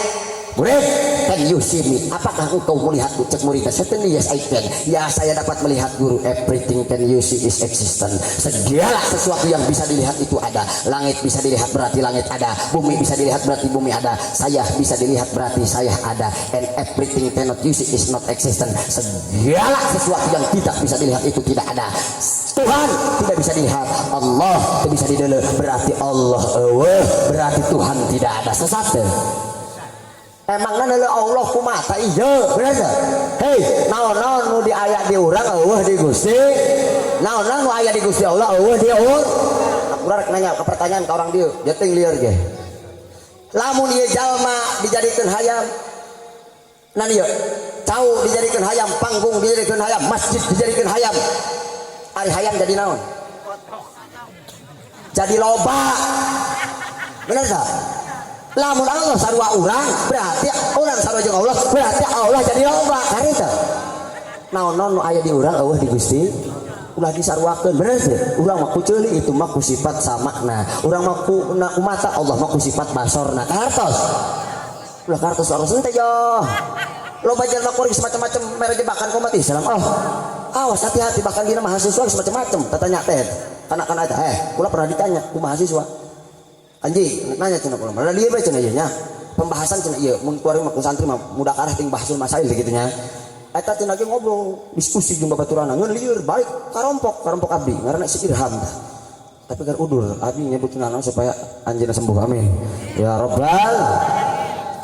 Murid, can you see me? Apakah engkau melihatku? Cek murid, certainly yes I can. Ya saya dapat melihat guru. Everything can you see is existent. Segala sesuatu yang bisa dilihat itu ada. Langit bisa dilihat berarti langit ada. Bumi bisa dilihat berarti bumi ada. Saya bisa dilihat berarti saya ada. And everything cannot you see is not existent. Segala sesuatu yang tidak bisa dilihat itu tidak ada. Tuhan tidak bisa dilihat. Allah tidak bisa didele. Berarti Allah berarti Tuhan tidak ada. Sesat. Emangna neuleuh Allah ku mata ieu bener teh hei naon-naon nu di aya di urang eueuh di Gusti naon-naon nu aya di Gusti Allah eueuh di urang urang rek nanya ke pertanyaan ka orang dieu dia teh lieur ge lamun ieu jalma dijadikeun hayam nan ieu cau dijadikeun hayam panggung dijadikeun hayam masjid dijadikeun hayam ari hayam jadi naon jadi loba bener teh lamun Allah sarua urang berarti urang sarua jeung Allah berarti Allah jadi loba kareta naon-naon nu aya di urang eueuh di Gusti ulah disarwakeun bener teh urang mah ku ceuli itu mah ku sifat samakna urang mah ku mata Allah mah ku sifat basorna kartos ulah kartos Rasul teh yo loba jalma kuring macam-macam mere jebakan ka umat Islam awas hati-hati bahkan dina mahasiswa macam-macam tatanya teh kana-kana eta kula pernah ditanya ku mahasiswa anjing nanya cenah kula malah lieu bae cenah ieu nya pembahasan cenah ieu mun kuari mah santri mah mudah karah ting bahasul masail gitu nya eta cenah ge ngobrol diskusi jeung babaturanna ngeun lieur balik karompok abdi ngaranna si Irham tapi kan udur abdi nyebutkeun naon supaya anjeunna sembuh amin ya rabbal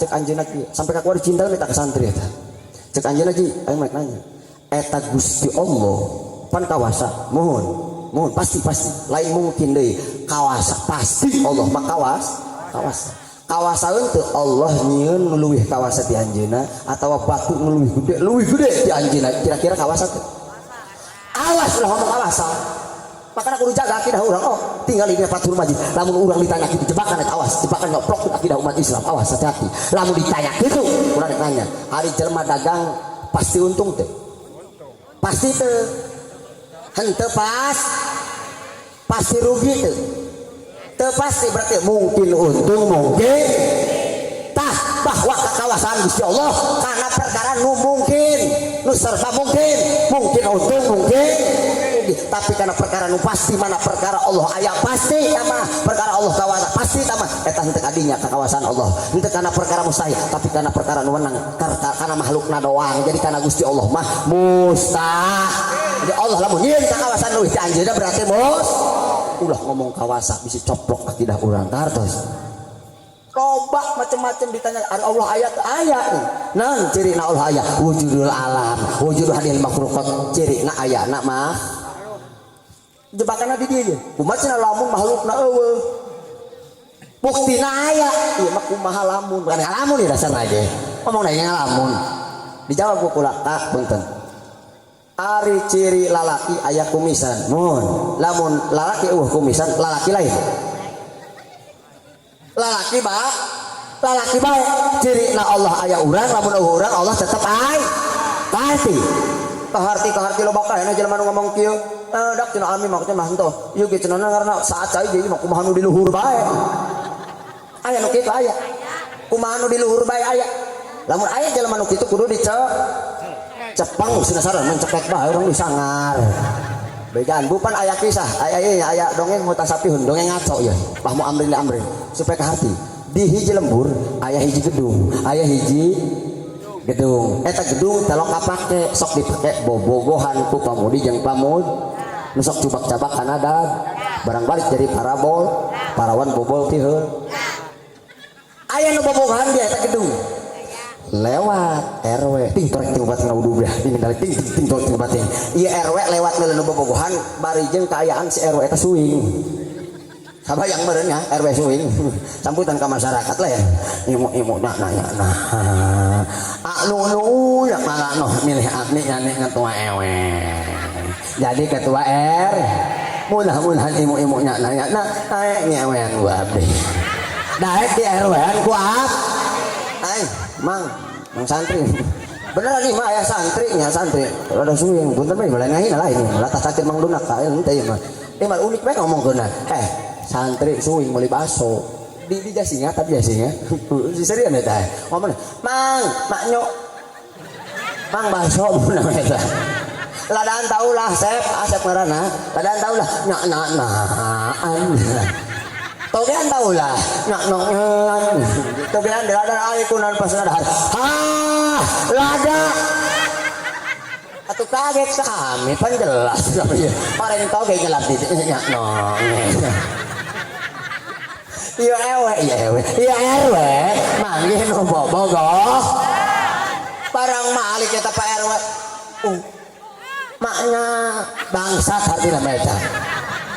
cek anjeunna sampai ka kuari cinta eta ka santri eta cek anjeunna ji aing mah nanya eta Gusti Allah pan kawasa mohon mun pasti lain mungkin deh kawasa pasti Allah mah kawasa untuk Allah nyieun leuwih kawasa ti anjeunna atawa batu leuwih gede ti anjeunna kira-kira kawasa teh awas lah ngomong kawasa makanya kudu jaga akidah urang oh tinggal ini Fathul Majid lamun urang ditanya kitu jebakan eta awas jebakan nyoplok akidah umat Islam awas hati-hati lamun ditanya kitu urang ditanya hari jelema dagang pasti untung teh pasti teu henteu pasti rugi teu pasti berarti mungkin untung mungkin tah bahwa kekawasan Gusti Allah karena perkara nu mungkin nu serba mungkin untung mungkin tapi karena perkara nu pasti mana perkara Allah aya pasti sama perkara Allah kawasa pasti sama eta henteu kadinya kekawasan Allah henteu karena perkara mustahil tapi karena perkara nu menang karena makhlukna doang jadi karena Gusti Allah mah mustahil jadi Allah lamun nyieun kekawasan leuwih ti anjeunna berarti ulah ngomong kawasa bisa coplok akidah urang kartos loba macam-macam ditanya Allah ayat nah ciri na Allah ayat wujudul alam wujudul hadil makhlukat ciri na ayat na mah jebakan di dia kumaha cenah lamun makhlukna eueuh buktina aya ieu mah kumaha lamun bukan ngalamun ya dasarna ge ngomong na ngalamun dijawab ku kula tak beunteun ari ciri lalaki aya kumisan mun lamun lalaki kumisan lalaki lain lalaki bae ciri na Allah aya urang lamun urang Allah tetep pasti kaharti lo bakal enak jelema nu ngomong kieu dak cenah ami maksudnya mah henteu ieu ge cenah karena saat cai jadi mah kumaha nu di luhur bae aya nu kitu aya kumaha nu di luhur bae aya lamun aya jelema nu kitu kudu cepeng sinasaran mencekek bae urang disangar began bukan aya kisah aya dongeng mutasapihun dongeng ngaco ya pahmu amrin supaya ke hati di hiji lembur aya hiji gedung eta gedung telok kapake sok dipake bobogohan ku pamudi jeung pamud nu sok cubak-cabak kana adat barang balik jadi parawan bobol ti heul aya nu bobogohan di eta gedung lewat RW ting torek ting obat ngaudubah ting dalek ting torek ting obat ieu RW lewat leuleuh bobogohan bari jeung kaayaan si RW eta suing sabayang meureun nya RW suing sambutan ka masyarakat lah ya imu nanya anu ya malah noh milih abdi nya ketua RW jadi ketua R mudah-mudahan imu nya nanya ngewean gua abdi daek di RW an ku Mang santri beneran nih mah aya santri rada suing punten mah balain ngahina lain latah sakit mang dunak ka henteu ieu mah unik bae ngomongkeunna santri suing meuli baso di jasinya tapi jasinya si serian eta ngomong mang baso beunang eta ladaan taulah asep ngaranna ladaan taulah naan togean taulah nongan togean ladaan ari kunaon pas ladaan lada atuh kaget kami pan jelas pareng toge ngelap di nong iya RW manggih nu bobogoh barang malik eta Pak RW maknya bangsat hartina meta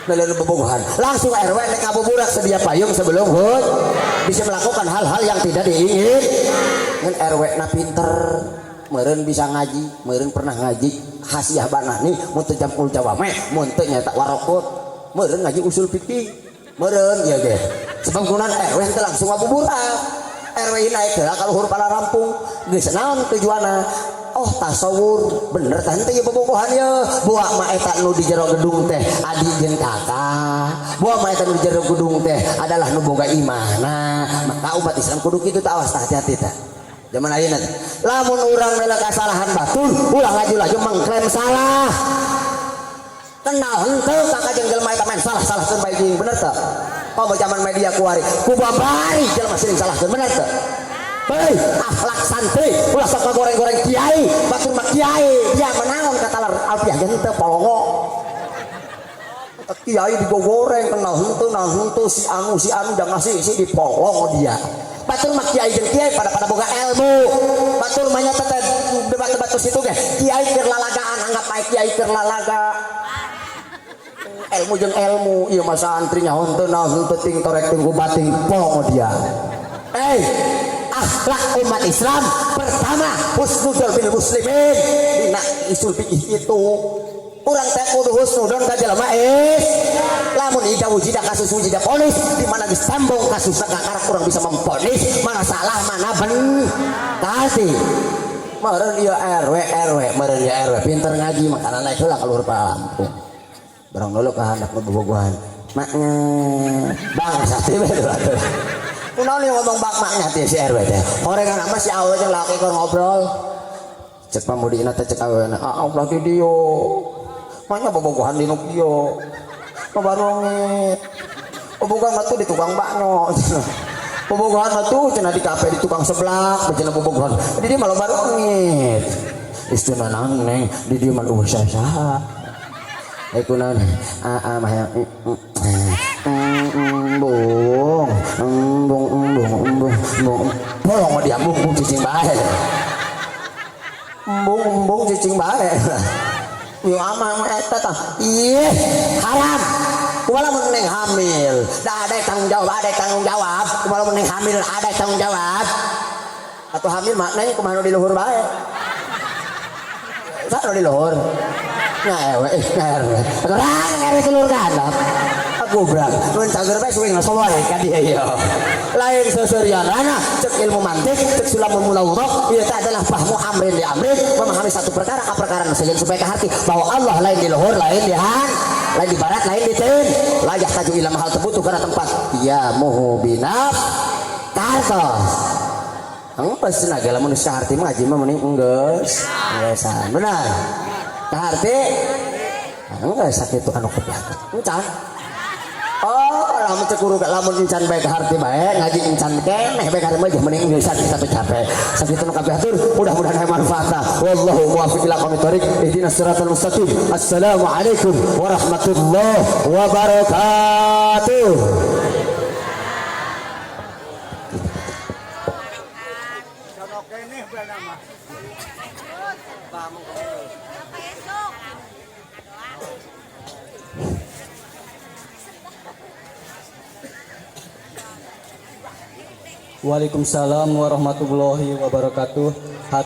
leuleuh bobogohan langsung RW nek ngabuburak sedia payung sebelum bisa melakukan hal-hal yang tidak diingin ngan RW na pinter meureun bisa ngaji meureun pernah ngaji hasiah banah nih mun teu jamul jawame mun teu nyata warokot meureun ngaji usul fikih meureun ieu ge sebangkunan RW teh langsung ngabuburak RW naik heula ka luhur pala rampung geus naon tujuanna oh tasawur bener tah teh bobogohan ye buah mah eta nu di jero gedung teh adi jeung kakak buah mah eta nu di jero gedung teh adalah nu boga imana maka umat Islam kudu kitu teh awas hati-hati teh zaman ayeuna teh lamun urang mela kasalahan batul ulah laju-laju mengklaim salah kenal henteu kakak jeung jelema eta main salah-salahkeun bae jeung bener teh oh zaman media kuari kubabari jelema sering salahkeun bener teh hei akhlak santri ulah sok goreng-goreng kiai batur mah kiai dia menaon kata alfiah ge teu polongo kiai digoreng kenal henteu si anu da ngasih si dipolong dia batur mah kiai jeung kiai pada boga ilmu batur mah nya teh debat-debat situ ge kiai keur lalagaan anggap bae kiai keur lalaga ilmu jeung ilmu ieu mah santrinya henteu naon teu ting torek tunggu bating pongo dia. Akhlak umat Islam pertama husnudon bil muslimin dina usul fikih itu urang teh kudu husnudon ka jelema lamun ida wujida kasus wujida ponis di mana disambung kasus karena kurang bisa memponis mana salah mana bener tadi meureun ieu RW meureun ieu RW pinter ngaji makana naik heula ka luhur Lampung barang dulu ka handak bobogohan maknya bangsa teh kunaon yang ngomong bak maknya teh si RW teh horengan apa si awewe jeung laki keur ngobrol cek pamudina teh cek awewena Allah di dieu maknya bobogohan di nu kieu pabarongit bobogohan mah tuh di tukang bakno bobogohan mah tuh cenah di kafe di tukang seblak cenah bobogohan di dieu mah loba rongit istuna naon neng di dieu mah usaha kunaon mah bolong dia bung cicing bae bung cicing bae yo amang eta tah ih haram kumaha mun neng hamil da ada tanggung jawab kumaha mun neng hamil ada tanggung jawab atuh hamil mah neng kumaha di luhur bae sa di luhur nya ewe orang ngare telur ganap gobrak mun cager bae suing soal ka dieu ieu lain seserianana cek ilmu mantik cek sulamun mulawrah ieu teh adalah fahmu amrin li amrin memahami satu perkara ka perkara saja supaya ka hati bahwa Allah lain di luhur lain di han lain di barat lain di tin lajah taju ila mahal tebutuh kana tempat ya muhubinaf kartos pas naga lamun saharti mah ngaji mah mending geus geusan benar saharti enggak sakit itu anu keblakang encan lamun cekuru lamun encan bae ka harti bae ngaji encan keneh bae ka mah mending geus satu capek sakitu nu kabeh atur mudah-mudahan aya manfaatna wallahu muwaffiq ila aqwamit thoriq ihdinas siratal mustaqim assalamu alaikum warahmatullahi wabarakatuh. Waalaikumsalam warahmatullahi wabarakatuh.